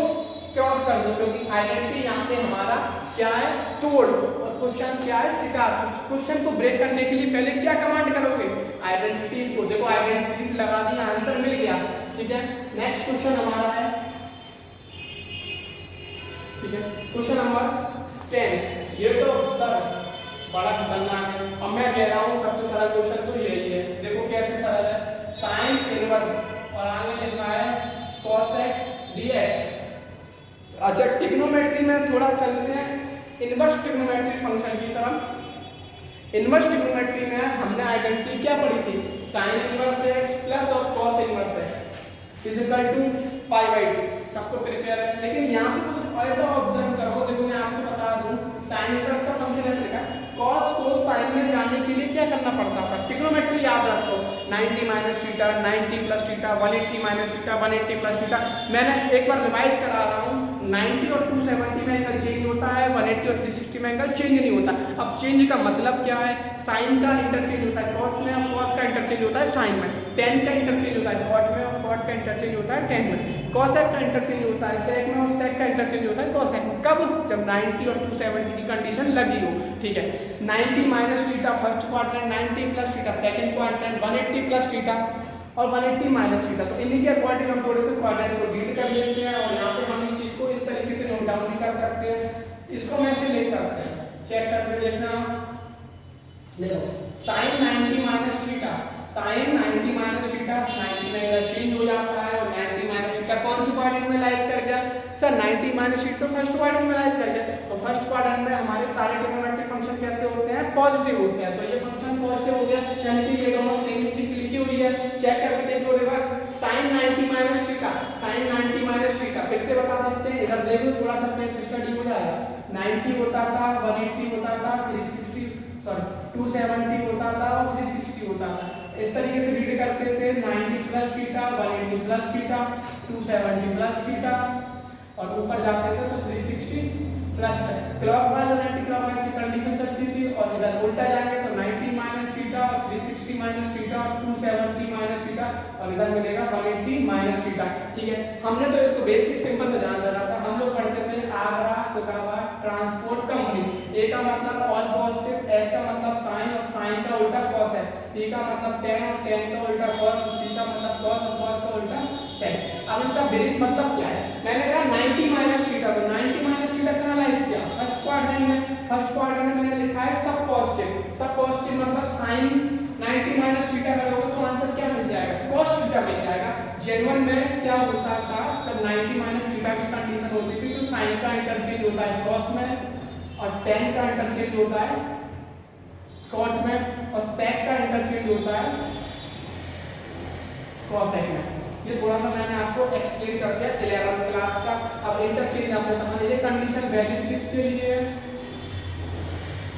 Speaker 1: क्रॉस कर दो, क्योंकि आइडेंटिटी यहाँ पे हमारा क्या है, तोड़, और क्वेश्चन क्या है, शिकार। क्वेश्चन को ब्रेक करने के लिए पहले क्या कमांड करोगे, आइडेंटिटीज को। देखो आइडेंटिटीज लगा दी, आंसर मिल गया, ठीक है। नेक्स्ट क्वेश्चन हमारा है, ठीक है, क्वेश्चन नंबर 10। ये तो सर बड़ा खतरनाक है, और मैं कह रहा हूँ सबसे सरल क्वेश्चन तो यही है। देखो कैसे सरल है, साइन इनवर्स और आगे लिखा है cos x dx। अच्छा, ट्रिग्नोमेट्री में थोड़ा चलते हैं इनवर्स ट्रिग्नोमेट्री फंक्शन की तरफ। इनवर्स ट्रिग्नोमेट्री में हमने आइडेंटिटी क्या पढ़ी थी, साइन इनवर्स एक्स प्लस और cos inverse X is equal to pi by 2, सबको प्रिपेयर है। लेकिन यहाँ पे कुछ ऐसा ऑब्जर्व करो, देखो मैं आपको बता दूं, साइन इनवर्स का फंक्शन ऐसे लिखा है, कॉस को साइन में जाने के लिए क्या करना पड़ता था, ट्रिग्नोमेट्री याद रखो, 90 minus theta, 90 plus theta, 180 minus theta, 180 plus theta. मैंने एक बार रिवाइज करा रहा हूँ, 90 और 270 में एंगल चेंज होता है, 180 और 360 में एंगल चेंज नहीं होता। अब चेंज का मतलब क्या है, साइन का इंटरचेंज होता है कॉस में और कॉस का इंटरचेंज होता है साइन में, टेन का इंटरचेंज होता है कॉट में और कॉट का इंटरचेंज होता है टेन में, कॉसेक का इंटरचेंज होता है सेक में और सेक का इंटरचेंज होता है कॉसेक में। कब, जब 90 और 270 की कंडीशन लगी हो, ठीक है। 90 minus theta first quadrant, 90 plus theta second quadrant, 180 plus theta और 180 माइनस थीटा। तो इन्हीं के अकॉर्डिंग हम थोड़े से क्वाड्रेंट को रीड कर लेते हैं और यहाँ पे हम इस चीज को इस तरीके से नोट डाउन भी कर सकते हैं। इसको मैं ऐसे लिख सकते हैं, चेक करके देखना, देखो sine 90 minus theta, sine 90 minus theta, 90 में एंगल चेंज हो जाता है और 90 माइनस थीटा कौन सी क्वाड्रेंट में लाइज कर गया sir, 90 minus theta first quadrant में लाइज कर गया। तो फर्स्ट क्वाड्रेंट में हमारे सारे ट्रिग्नोमेट्रिक फंक्शन कैसे होते हैं, पॉजिटिव होते हैं। तो ये फंक्शन पॉजिटिव हो गया, यानी कि ये दोनों सेम थी लिखी हुई है। चेक करके देख लो reverse, sine 90 minus theta, sine 90 minus theta, फिर से बता देते हैं, इधर देख लो थोड़ा सा पेज स्टडी हो जाएगा। 90 होता था, 180 होता था, 360 सॉरी 270 होता था और 360 होता था। इस तरीके से रीड करते थे, 90 plus theta, 180 plus theta, 270 plus theta और ऊपर जाते थे तो 360 प्लस क्लॉकवाइज और एंटी क्लॉकवाइज की कंडीशन चलती थी। और इधर उल्टा जाएंगे तो 90 माइनस थीटा और 360 माइनस थीटा और 270 माइनस थीटा और इधर मिलेगा 180 माइनस थीटा। ठीक है, हमने तो इसको बेसिक सिंपल से जान रहा था। हम लोग पढ़ते थे आगरा सुकावा ट्रांसपोर्ट कंपनी, ए का मतलब ऑल पॉजिटिव, एस का मतलब साइन और साइन का उल्टा कॉस है, टी का मतलब टेन और टेन का उल्टा कॉस और सी का मतलब कॉस और कॉस का उल्टा सेक। अब इसका बेसिक मतलब क्या है, मैंने कहा 90 माइनस थीटा, तो 90 माइनस थीटा कहाँ लाइज किया, फर्स्ट क्वाड्रेंट में। फर्स्ट क्वाड्रेंट में मैंने लिखा है सब पॉजिटिव, सब पॉजिटिव मतलब साइन 90 माइनस थीटा करोगे तो आंसर क्या मिल जाएगा, cos थीटा मिल जाएगा। जेनवन में क्या होता था, जब 90 माइनस थीटा की कंडीशन होती थी तो साइन का इंटरचेंज होता है cos में और tan का इंटरचेंज होता है cot में और sec का इंटरचेंज होता है cosec में। ये थोड़ा सा मैंने आपको एक्सप्लेन कर दिया 11th क्लास का। अब इंटरचेंज आपने समझ लीजिए, कंडीशन वैलिड किसके लिए है,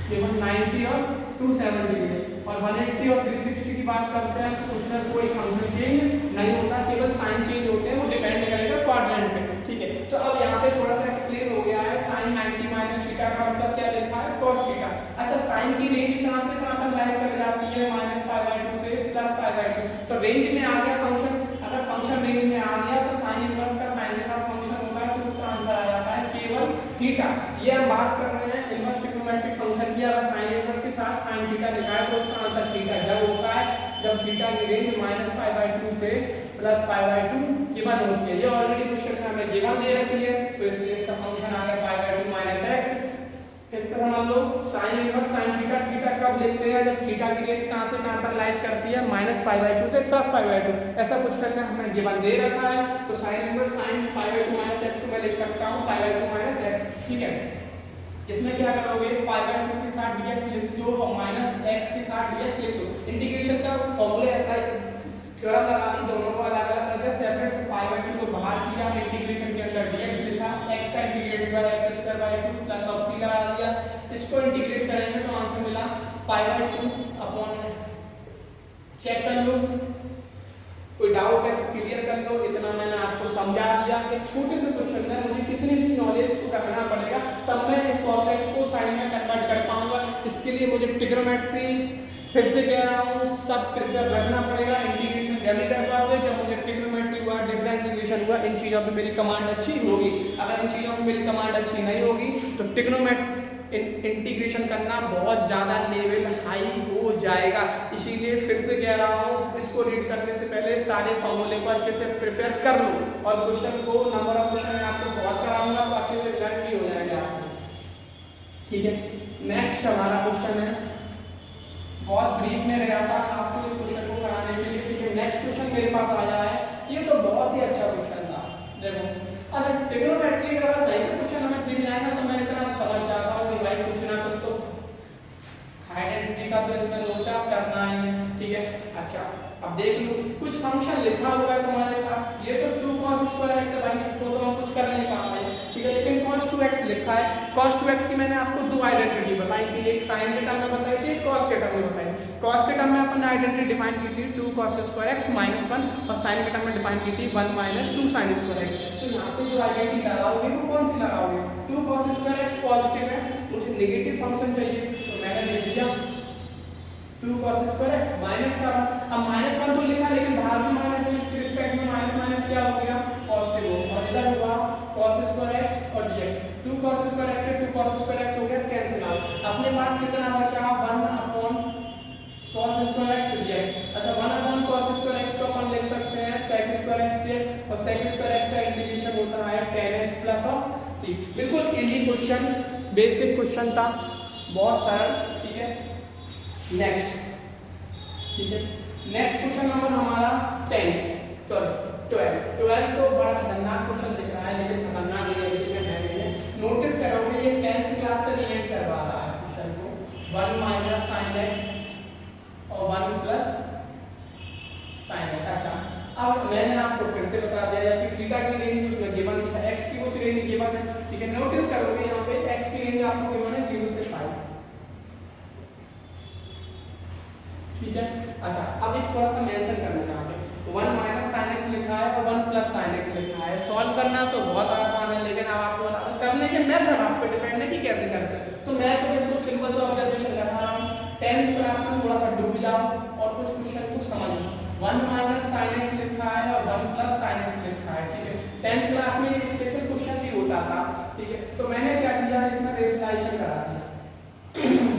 Speaker 1: केवल 90 और 270 के लिए। और 180 और 360 की बात करते हैं तो उसमें कोई फंक्शन चेंज नहीं होता, केवल साइन चेंज होते हैं, वो डिपेंड करेगा क्वाड्रेंट पे। ठीक है, तो अब यहाँ पे थोड़ा सा एक्सप्लेन हो गया है, साइन 90 माइनस थीटा का मतलब क्या लिखा है, cos थीटा। अच्छा, साइन की रेंज कहाँ से कहाँ तक लाइज कर जाती है, -π/2 से +π/2। तो रेंज में आ गया फंक्शन, अगर फंक्शन रेंज में आ गया तो साइन इनवर्स का साइन के साथ फंक्शन होता है तो उसका आंसर आ जाता है केवल थीटा। ये हम बात कर रहे हैं इनवर्स ट्रिग्नोमेट्रिक फंक्शन की, अगर साइन इनवर्स के साथ साइन थीटा लिखा है तो उसका आंसर थीटा जब होता है जब थीटा की रेंज -π/2 से +π/2 गिवन होती है। ये ऑलरेडी क्वेश्चन में हमें गिवन दे रखी है, तो इसलिए इसका फंक्शन आ गया π/2 - x। फिर से हम लोग sine inverse sine theta, theta कब लिखते हैं, जब थीटा की रेंज कहां से कहां तक लाइज करती है, -π/2 से +π/2। ऐसा क्वेश्चन में हमें गिवन दे रखा है, तो साइन इनवर्स साइन π/2 - x को मैं लिख सकता हूं π/2 - x। ठीक है, इसमें क्या करोगे, π/2 के साथ dx लिख दो और -x के साथ dx लिख दो। इंटीग्रेशन का फॉर्मूला अप्लाई थ्योरम लगा दी, दोनों को अलग अलग कर दिया सेपरेट, π/2 को बाहर किया, इंटीग्रेशन के अंदर dx लिखा, x का इंटीग्रेट किया x²/2 प्लस ऑफ c लगा दिया। इसको इंटीग्रेट करेंगे तो आंसर मिला π/2 अपॉन, चेक कर लो, कोई डाउट है तो क्लियर कर लो। इतना मैंने आपको समझा दिया। एक छोटे से क्वेश्चन में मुझे कितनी सी नॉलेज को रखना पड़ेगा तब मैं इस cos x को sin में कन्वर्ट कर पाऊंगा। इसके लिए मुझे ट्रिग्नोमेट्री फिर से कह रहा हूँ सब प्रिपेयर रखना पड़ेगा। इंटीग्रेशन जब ही कर पाओगे जब मुझे ट्रिग्नोमेट्री हुआ, डिफरेंशिएशन हुआ, इन चीज़ों पे मेरी कमांड अच्छी होगी। अगर इन चीज़ों पे मेरी कमांड अच्छी नहीं होगी तो ट्रिग्नोमेट्री इंटीग्रेशन करना बहुत ज़्यादा लेवल हाई हो जाएगा। इसीलिए फिर से कह रहा हूँ, इसको रीड करने से पहले सारे फॉर्मूले को अच्छे से प्रिपेयर कर लो और क्वेश्चन को नंबर ऑफ क्वेश्चन मैं आपको बहुत कराऊंगा तो अच्छे से रिजल्ट भी हो जाएगा आपको। ठीक है, नेक्स्ट हमारा क्वेश्चन है, बहुत ब्रीफ में रहा था आपको इस क्वेश्चन को कराने के लिए। ठीक है, नेक्स्ट क्वेश्चन मेरे पास आया है, ये तो बहुत ही अच्छा क्वेश्चन था। देखो, अच्छा ट्रिग्नोमेट्री का अगर कहीं क्वेश्चन हमें दिख जाए ना तो मैं इतना समझ जाता हूँ कि भाई कुछ ना कुछ तो आइडेंटिटी का तो इसमें लोचा करना है, ठीक है। अच्छा अब देख लो कुछ फंक्शन लिखा हुआ है तुम्हारे पास, ये तो 2 cos स्क्वायर x है भाई, इसको तो हम कुछ कर नहीं पाएंगे, ठीक है। लेकिन cos 2x लिखा है, cos 2x की मैंने आपको दो आइडेंटिटी बताई थी, एक साइन के टर्म में बताई थी, एक cos के टर्म में बताई थी। cos के टर्म में अपन ने आइडेंटिटी डिफाइन की थी 2 cos स्क्वायर x माइनस 1, और साइन के टर्म में डिफाइन की थी 1 माइनस 2 sin स्क्वायर x। तो यहाँ पे जो आइडेंटिटी लगाओगे वो कौन सी लगाओगे, 2 cos स्क्वायर x पॉजिटिव है, मुझे नेगेटिव फंक्शन चाहिए, तो मैंने लिख दिया 2 cos स्क्वायर x माइनस का 1। अब माइनस 1 तो लिखा लेकिन बाहर भी माइनस है, इसके रिस्पेक्ट में माइनस माइनस क्या हो गया पॉजिटिव हो, और इधर हुआ cos स्क्वायर x और dx, 2 cos स्क्वायर x से 2 cos स्क्वायर x हो गया कैंसिल आउट। अपने पास कितना बचा 1 upon cos square x dx। अच्छा 1 अपॉन cos स्क्वायर x को अपन लिख सकते हैं sec स्क्वायर x के, और sec स्क्वायर x का इंटीग्रेशन होता है tan x plus of c। बिल्कुल इजी क्वेश्चन, बेसिक क्वेश्चन था, बहुत सरल, ठीक है। नेक्स्ट, ठीक है, नेक्स्ट क्वेश्चन नंबर हमारा 10 12 तो बड़ा खतरनाक क्वेश्चन दिख रहा है, लेकिन खतरनाक रियलिटी में है नहीं है। नोटिस करोगे ये 10th क्लास से रिलेट करवा रहा है क्वेश्चन को, 1 माइनस sin x और 1 प्लस sin x। अच्छा अब मैंने आपको फिर से बता दिया कि थीटा की रेंज उसमें गिवन है, x की कुछ रेंज गिवन है, ठीक है। नोटिस करोगे यहाँ पे x की रेंज आपको गिवन है 0 से 5, ठीक है। अच्छा अब एक थोड़ा सा मेंशन करना है, यहाँ पे 1 माइनस sin x लिखा है और 1 प्लस sin x लिखा है। सॉल्व करना तो बहुत आसान है, लेकिन अब आपको बता दूं करने के मेथड आप पे डिपेंड है कि कैसे करते हैं। तो मैं तो बिल्कुल सिंपल सा ऑब्जर्वेशन कर रहा हूँ, 10th क्लास में थोड़ा सा डूब जाओ और कुछ क्वेश्चन को समझो। 1 माइनस sin x लिखा है और 1 प्लस sin x लिखा है, ठीक है। 10th क्लास में ये स्पेशल क्वेश्चन भी होता था, ठीक है। तो मैंने क्या किया, इसमें रेशनलाइजेशन करा दिया।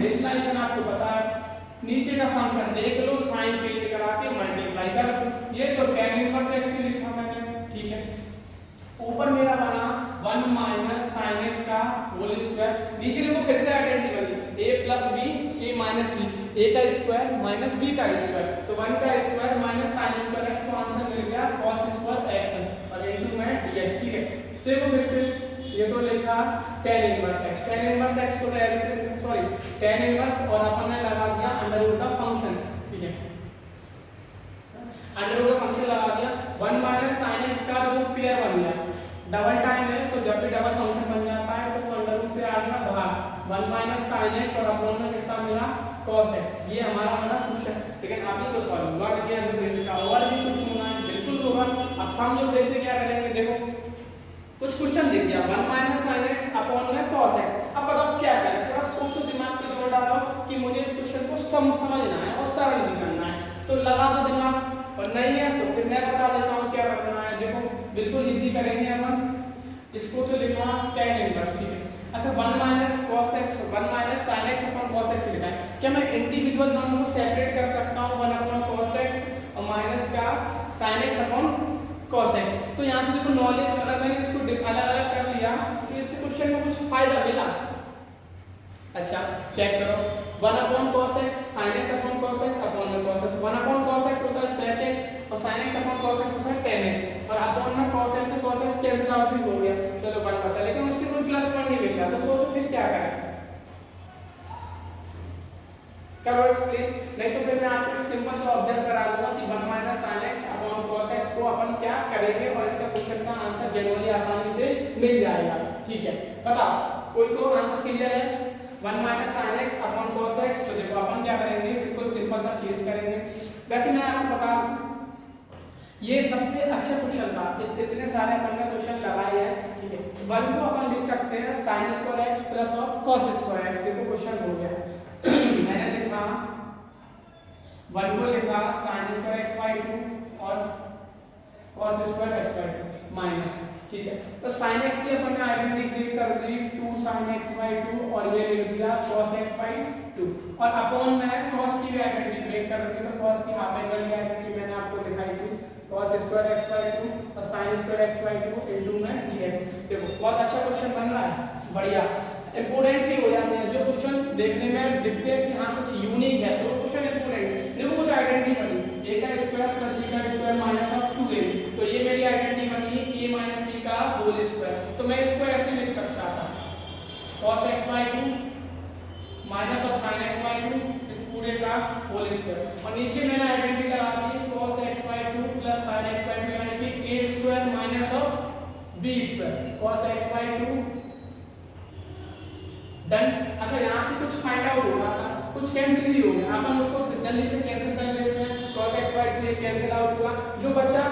Speaker 1: रेशनलाइजेशन आपको पता है, नीचे का फंक्शन देख लो, साइन चेंज करा के मल्टीप्लाई कर, ये तो tan इनवर्स x की लिखा मैंने, ठीक है। ऊपर मेरा बना 1 माइनस sin x का होल स्क्वायर, नीचे देखो फिर से आइडेंटिटी बनी a plus b a minus b, a का स्क्वायर माइनस b का स्क्वायर, तो 1 का square minus sin square x, तो आंसर मिल गया cos स्क्वायर x और इनटू में dx, ठीक है। देखो फिर से ये तो लिखा tan inverse x, tan inverse x को सॉरी tan इनवर्स और अपन ने लगा दिया अंडर रूट का फंक्शन, ठीक है। अंडर रूट का फंक्शन लगा दिया, 1 माइनस sin x का जो पेयर बन गया, डबल टाइम है तो जब भी डबल फंक्शन बन जाता है तो अंडर रूट से आ गया बाहर 1 माइनस sin x और अपॉन में कितना मिला cos x। ये हमारा बड़ा क्वेश्चन, लेकिन अभी तो सॉल्व हुआ किया, तो इसका और भी कुछ होना है, बिल्कुल होगा। अब समझो फिर से क्या करेंगे, देखो कुछ क्वेश्चन दिख गया 1 माइनस sin x अपॉन में cos x। अब बताओ क्या करें, थोड़ा सोचो, दिमाग पे जोर डालो कि मुझे इस क्वेश्चन को समझना है और सरल भी करना है, तो लगा दो दिमाग, और नहीं है तो फिर मैं बता देता हूँ क्या करना है। देखो बिल्कुल इजी करेंगे अपन, इसको तो लिखा tan इनवर्स, ठीक है। अच्छा 1 minus cos x 1 minus sin x upon cos x लिखा है, क्या मैं इंडिविजुअल दोनों को सेपरेट कर सकता हूँ, 1 अपॉन cos x और माइनस का sin x upon cos x। तो यहाँ से देखो नॉलेज, अगर मैंने इसको अलग अलग कर लिया तो इससे क्वेश्चन में कुछ फायदा मिला। अच्छा चेक करो, 1 upon cos x sin x upon cos x upon में cos x, 1 upon cos x होता है sec x और sin x upon cos x होता है tan x, और अपॉन में cos x से cos x कैंसिल आउट भी हो गया, चलो 1 बचा, लेकिन उससे कोई प्लस पॉइंट नहीं मिल रहा, तो सोचो फिर क्या करें, करो एक्सप्लेन। नहीं तो फिर मैं आपको एक सिंपल सा ऑब्जर्व करा दूंगा कि 1 minus sin x upon cos x को अपन क्या करेंगे और इसका क्वेश्चन का आंसर जनरली आसानी से मिल जाएगा, ठीक है। बताओ कोई को आंसर क्लियर है, 1 minus sin x upon cos x, तो देखो अपन क्या करेंगे, बिल्कुल सिंपल सा केस करेंगे। वैसे मैं आपको बता दूं ये सबसे अच्छा क्वेश्चन था, इस इतने सारे अपन ने क्वेश्चन लगाए हैं, ठीक है। 1 को अपन लिख सकते हैं sin square x plus of cos square x, देखो क्वेश्चन हो गया। मैंने लिखा 1 को लिखा sin स्क्वायर x बाई 2 और cos square x by 2 minus, ठीक है। तो sin x की अपन ने आइडेंटिटी क्रिएट कर दी 2 sin x बाई 2 और ये लिख दिया cos x बाई 2, और अपॉन में cos की भी आइडेंटिटी क्रिएट कर दी, तो cos की हाफ एंगल की आइडेंटिटी मैंने आपको दिखाई थी cos स्क्वायर x बाई 2 और sin square x by 2 into में dx। देखो बहुत अच्छा क्वेश्चन बन रहा है, बढ़िया इंपोर्टेंट भी हो जाते हैं, जो क्वेश्चन देखने में दिखते हैं कि हाँ कुछ यूनिक है तो क्वेश्चन इंपोर्टेंट। देखो कुछ आइडेंटिटी बनी, a का स्क्वायर प्लस b का स्क्वायर माइनस ऑफ 2a, तो ये मेरी आइडेंटिटी बनी a माइनस b का होल स्क्वायर, होल स्क्वायर और नीचे मैंने आइडेंटिटी लगा दी cos x/2 plus sin x/2 यानी कि a square minus of b square cos x/2 done. अच्छा यहाँ से कुछ फाइंड आउट हुआ था, कुछ कैंसिल भी हो गया, अपन उसको जल्दी से कैंसिल कर लेते हैं। cos x/2 कैंसिल आउट हुआ, जो बचा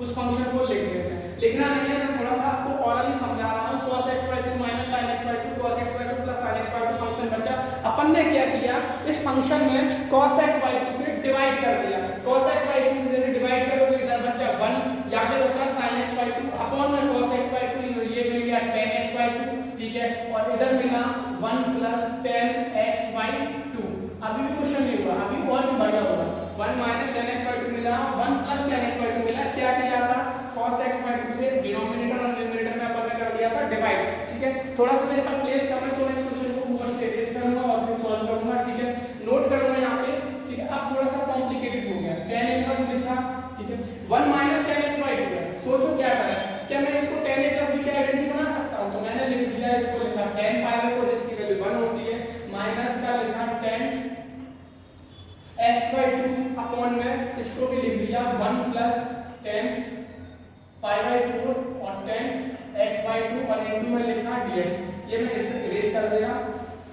Speaker 1: उस फंक्शन को लिख लेते हैं। लिखना नहीं है, मैं थोड़ा सा आपको ऑरली समझा रहा हूँ। cos x/2 minus sin x/2 cos x/2 plus sin x/2 function बचा। अपन ने क्या किया, इस फंक्शन में cos x/2 से डिवाइड कर दिया। cos x/2 से डिवाइड करोगे इधर बचा 1, यहाँ पे बचा sin x/2 अपॉन में cos x/2, ये मिल गया tan x/2, ठीक है, और इधर मिला 1 प्लस tan x/2। अभी भी क्वेश्चन नहीं हुआ, अभी और भी बढ़िया होगा। 1 माइनस tan x/2 मिला, 1 प्लस tan x/2 मिला। क्या किया था, cos x/2 से डिनोमिनेटर और न्यूमरेटर में अपन ने कर दिया था डिवाइड, ठीक है। थोड़ा सा मेरे पास प्लेस करना है तो मैं इस क्वेश्चन को ऊपर से इरेज करूंगा और फिर सॉल्व करूंगा, ठीक है, नोट करूंगा यहाँ पे, ठीक है। अब थोड़ा सा कॉम्प्लिकेटेड हो गया, tan इनवर्स लिखा, ठीक है, 1 माइनस tan x/2 है। सोचो क्या करें, क्या मैं इसको tan a प्लस b की आइडेंटिटी बना सकता हूं? तो मैंने लिख दिया, इसको लिखा tan π/4, इसकी वैल्यू 1 होती है, माइनस का लिखा tan x/2 अपॉन में इसको भी लिख दिया 1 प्लस tan π/4 और tan x/2 और इनटू में लिखा dx। ये मैं इरेज कर देगा,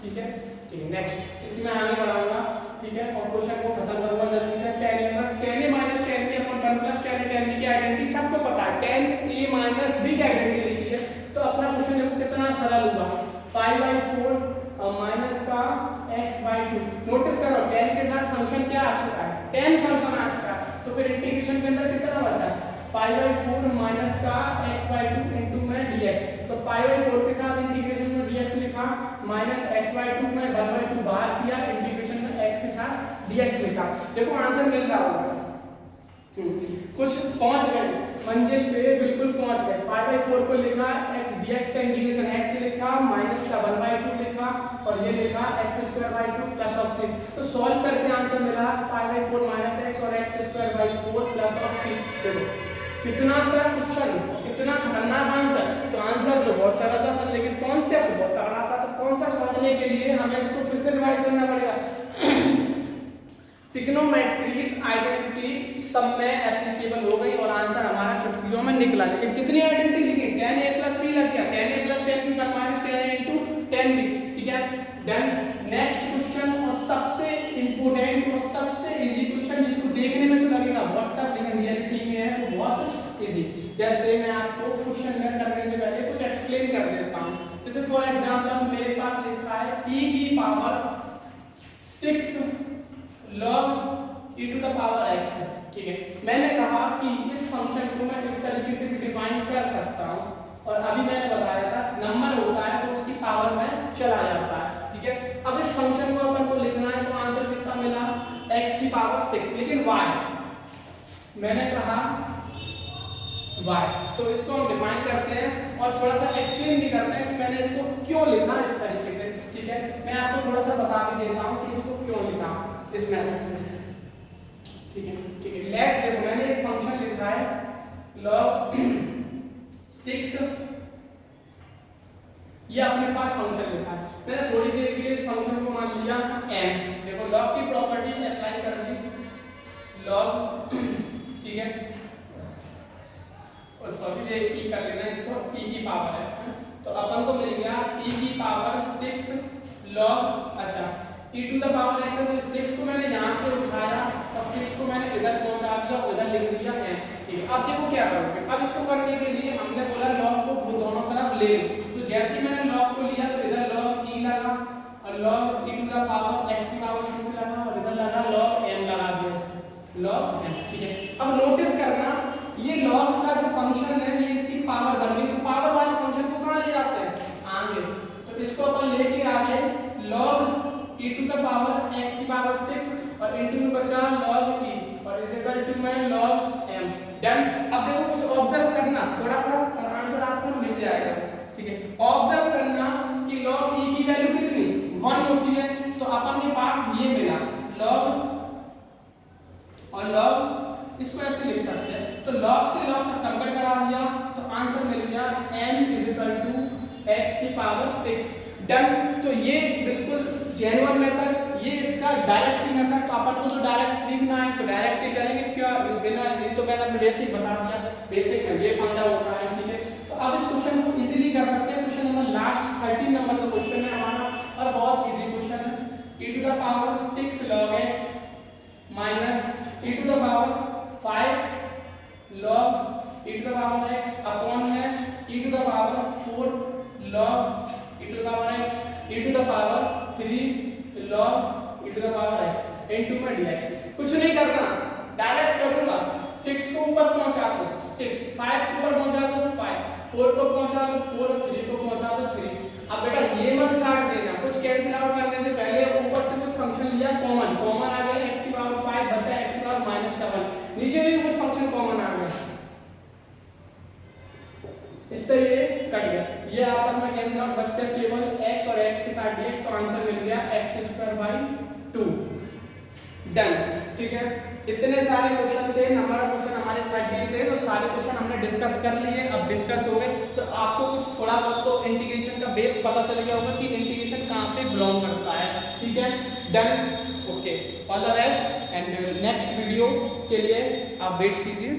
Speaker 1: ठीक है, ठीक है। नेक्स्ट इसमें आगे बढ़ाऊंगा, ठीक है, और क्वेश्चन को खत्म करूंगा जल्दी से। tan inverse tan a minus tan b upon 1 plus tan a tan b की आइडेंटिटी सबको पता है, tan a माइनस b की आइडेंटिटी लिखी है। तो अपना क्वेश्चन देखो कितना सरल होगा, π/4 माइनस का x/2। नोटिस करो tan के साथ फंक्शन क्या आ चुका है, tan फंक्शन आ चुका है, तो फिर इंटीग्रेशन के अंदर कितना बचा, π/4 माइनस का x/2 इनटू में dx। तो π/4 के साथ इंटीग्रेशन में dx लिखा, माइनस x/2 में 1/2 बाहर किया, इंटीग्रेशन में x के साथ dx लिखा। देखो आंसर मिल रहा होगा, कुछ पहुंच गए मंजिल पे, बिल्कुल पहुंच गए। π/4 को लिखा, x dx का इंटीग्रेशन x लिखा, माइनस का 1/2 लिखा और ये लिखा x² प्लस ऑफ 6। तो सॉल्व करके आंसर मिला π/4 माइनस x और x² प्लस ऑफ 6। देखो कितना सा क्वेश्चन, कितना खतरनाक आंसर। तो आंसर तो बहुत सारा था सर, लेकिन कॉन्सेप्ट बहुत तगड़ा था। तो कॉन्सेप्ट समझने के लिए हमें इसको फिर से रिवाइज करना पड़ेगा। ट्रिग्नोमेट्रीज आइडेंटिटी सब में एप्लीकेबल हो गई और आंसर हमारा चुटकियों में निकला। लेकिन कितनी आइडेंटिटी लिखी, tan a प्लस b लग गया, tan a plus tan b minus tan a into tan b, ठीक है। देन नेक्स्ट क्वेश्चन और सबसे इंपॉर्टेंट और सबसे इजी क्वेश्चन, जिसको देखने में तो लगेगा बहुत टफ लेकिन रियलिटी में है तो बहुत इजी। जैसे मैं आपको क्वेश्चन करने से पहले कुछ एक्सप्लेन कर देता हूं। जैसे फॉर एग्जांपल मेरे पास लिखा है e की power 6 log e to the power x, ठीक है। मैंने कहा कि इस फंक्शन को मैं इस तरीके से भी डिफाइन कर सकता हूं, और अभी मैंने बताया था नंबर होता है तो उसकी पावर में चला जाता है, ठीक है। अब इस फंक्शन को अपन को लिखना है तो आंसर कितना मिला, x की पावर 6, लेकिन y मैंने कहा y, तो इसको हम डिफाइन करते हैं और थोड़ा सा एक्सप्लेन भी करते हैं कि मैंने इसको क्यों लिखा इस तरीके से, ठीक है। मैं आपको थोड़ा सा बता भी देता हूं कि इसको क्यों लिखा इस मेथड से, ठीक है, ठीक है। लेट्स से मैंने एक फंक्शन लिखा है log 6, ये अपने पास फंक्शन लिखा है। मैंने थोड़ी देर के लिए इस फंक्शन को मान लिया m। देखो log की प्रॉपर्टी अप्लाई कर दी, log, ठीक है, और सॉरी ये e कर लेना, इसको e की पावर है, तो अपन को मिल गया e की पावर 6 log, अच्छा e to the power x है, तो 6 को मैंने यहाँ से उठाया और 6 को मैंने इधर पहुंचा दिया और इधर लिख दिया है, ठीक है। अब देखो क्या करोगे, अब इसको करने के लिए हमने बोला log को दोनों तरफ ले लो। तो जैसे ही मैंने log को लिया तो इधर log e लगा और log e to the power x की पावर 6 लगा और इधर लगा log m लगा दिया, इसको log m, ठीक है। अब नोटिस करना ये log का जो फंक्शन है ये इसकी पावर बन गई, तो पावर वाले फंक्शन को कहाँ ले जाते हैं, आगे। तो इसको अपन लेके आगे log e to the power x की पावर 6 और इनटू में बचा log e और इज इक्वल टू में log m। डन। अब देखो कुछ ऑब्जर्व करना, थोड़ा सा आंसर आपको मिल जाएगा, ठीक है। ऑब्जर्व करना कि log e की वैल्यू कितनी 1 होती है, तो अपन के पास ये मिला log, और log इसको ऐसे लिख सकते हैं, तो log से log तक कन्वर्ट करा दिया तो आंसर मिल गया m is equal to x की पावर 6। डन। तो ये बिल्कुल जेन्युइन मेथड, ये इसका डायरेक्ट मेथड, तो अपन को तो डायरेक्ट सीखना है तो डायरेक्ट ही करेंगे, क्या बिना, ये तो मैंने बेसिक बता दिया, बेसिक में ये फंडा होता है, ठीक है। तो अब इस क्वेश्चन को इजीली कर सकते हैं। क्वेश्चन नंबर लास्ट 13 नंबर का क्वेश्चन है हमारा और बहुत इजी क्वेश्चन है। e to the power 6 log x minus e to the power 5 log e to the power x upon में e to the power 4 log e to the power x e to the power 3 log e to the power x into में dx। कुछ नहीं करना, डायरेक्ट करूंगा, 6 को ऊपर पहुंचा दो 6, 5 को ऊपर पहुंचा दो 5, 4 को पहुंचा दो 4 और 3 को पहुंचा दो 3। अब बेटा ये मत काट देना, कुछ कैंसिल आउट करने से पहले ऊपर से कुछ फंक्शन लिया कॉमन, कॉमन आ गया x की पावर 5 बचा x की पावर माइनस का 1, नीचे भी कुछ फंक्शन कॉमन आ गया, इससे ये कट गया, ये आपस में कैंसिल आउट, बचता केवल x और x के साथ dx, तो आंसर मिल गया x² 2। डन, ठीक है। इतने सारे क्वेश्चन थे, नंबर ऑफ क्वेश्चन हमारे 13 थे, तो सारे क्वेश्चन हमने डिस्कस कर लिए। अब डिस्कस हो गए तो आपको कुछ थोड़ा बहुत तो इंटीग्रेशन का बेस पता चल गया होगा कि इंटीग्रेशन कहाँ पे बिलोंग करता है, ठीक है। Done, okay, all the best, and next video के लिए आप वेट कीजिए।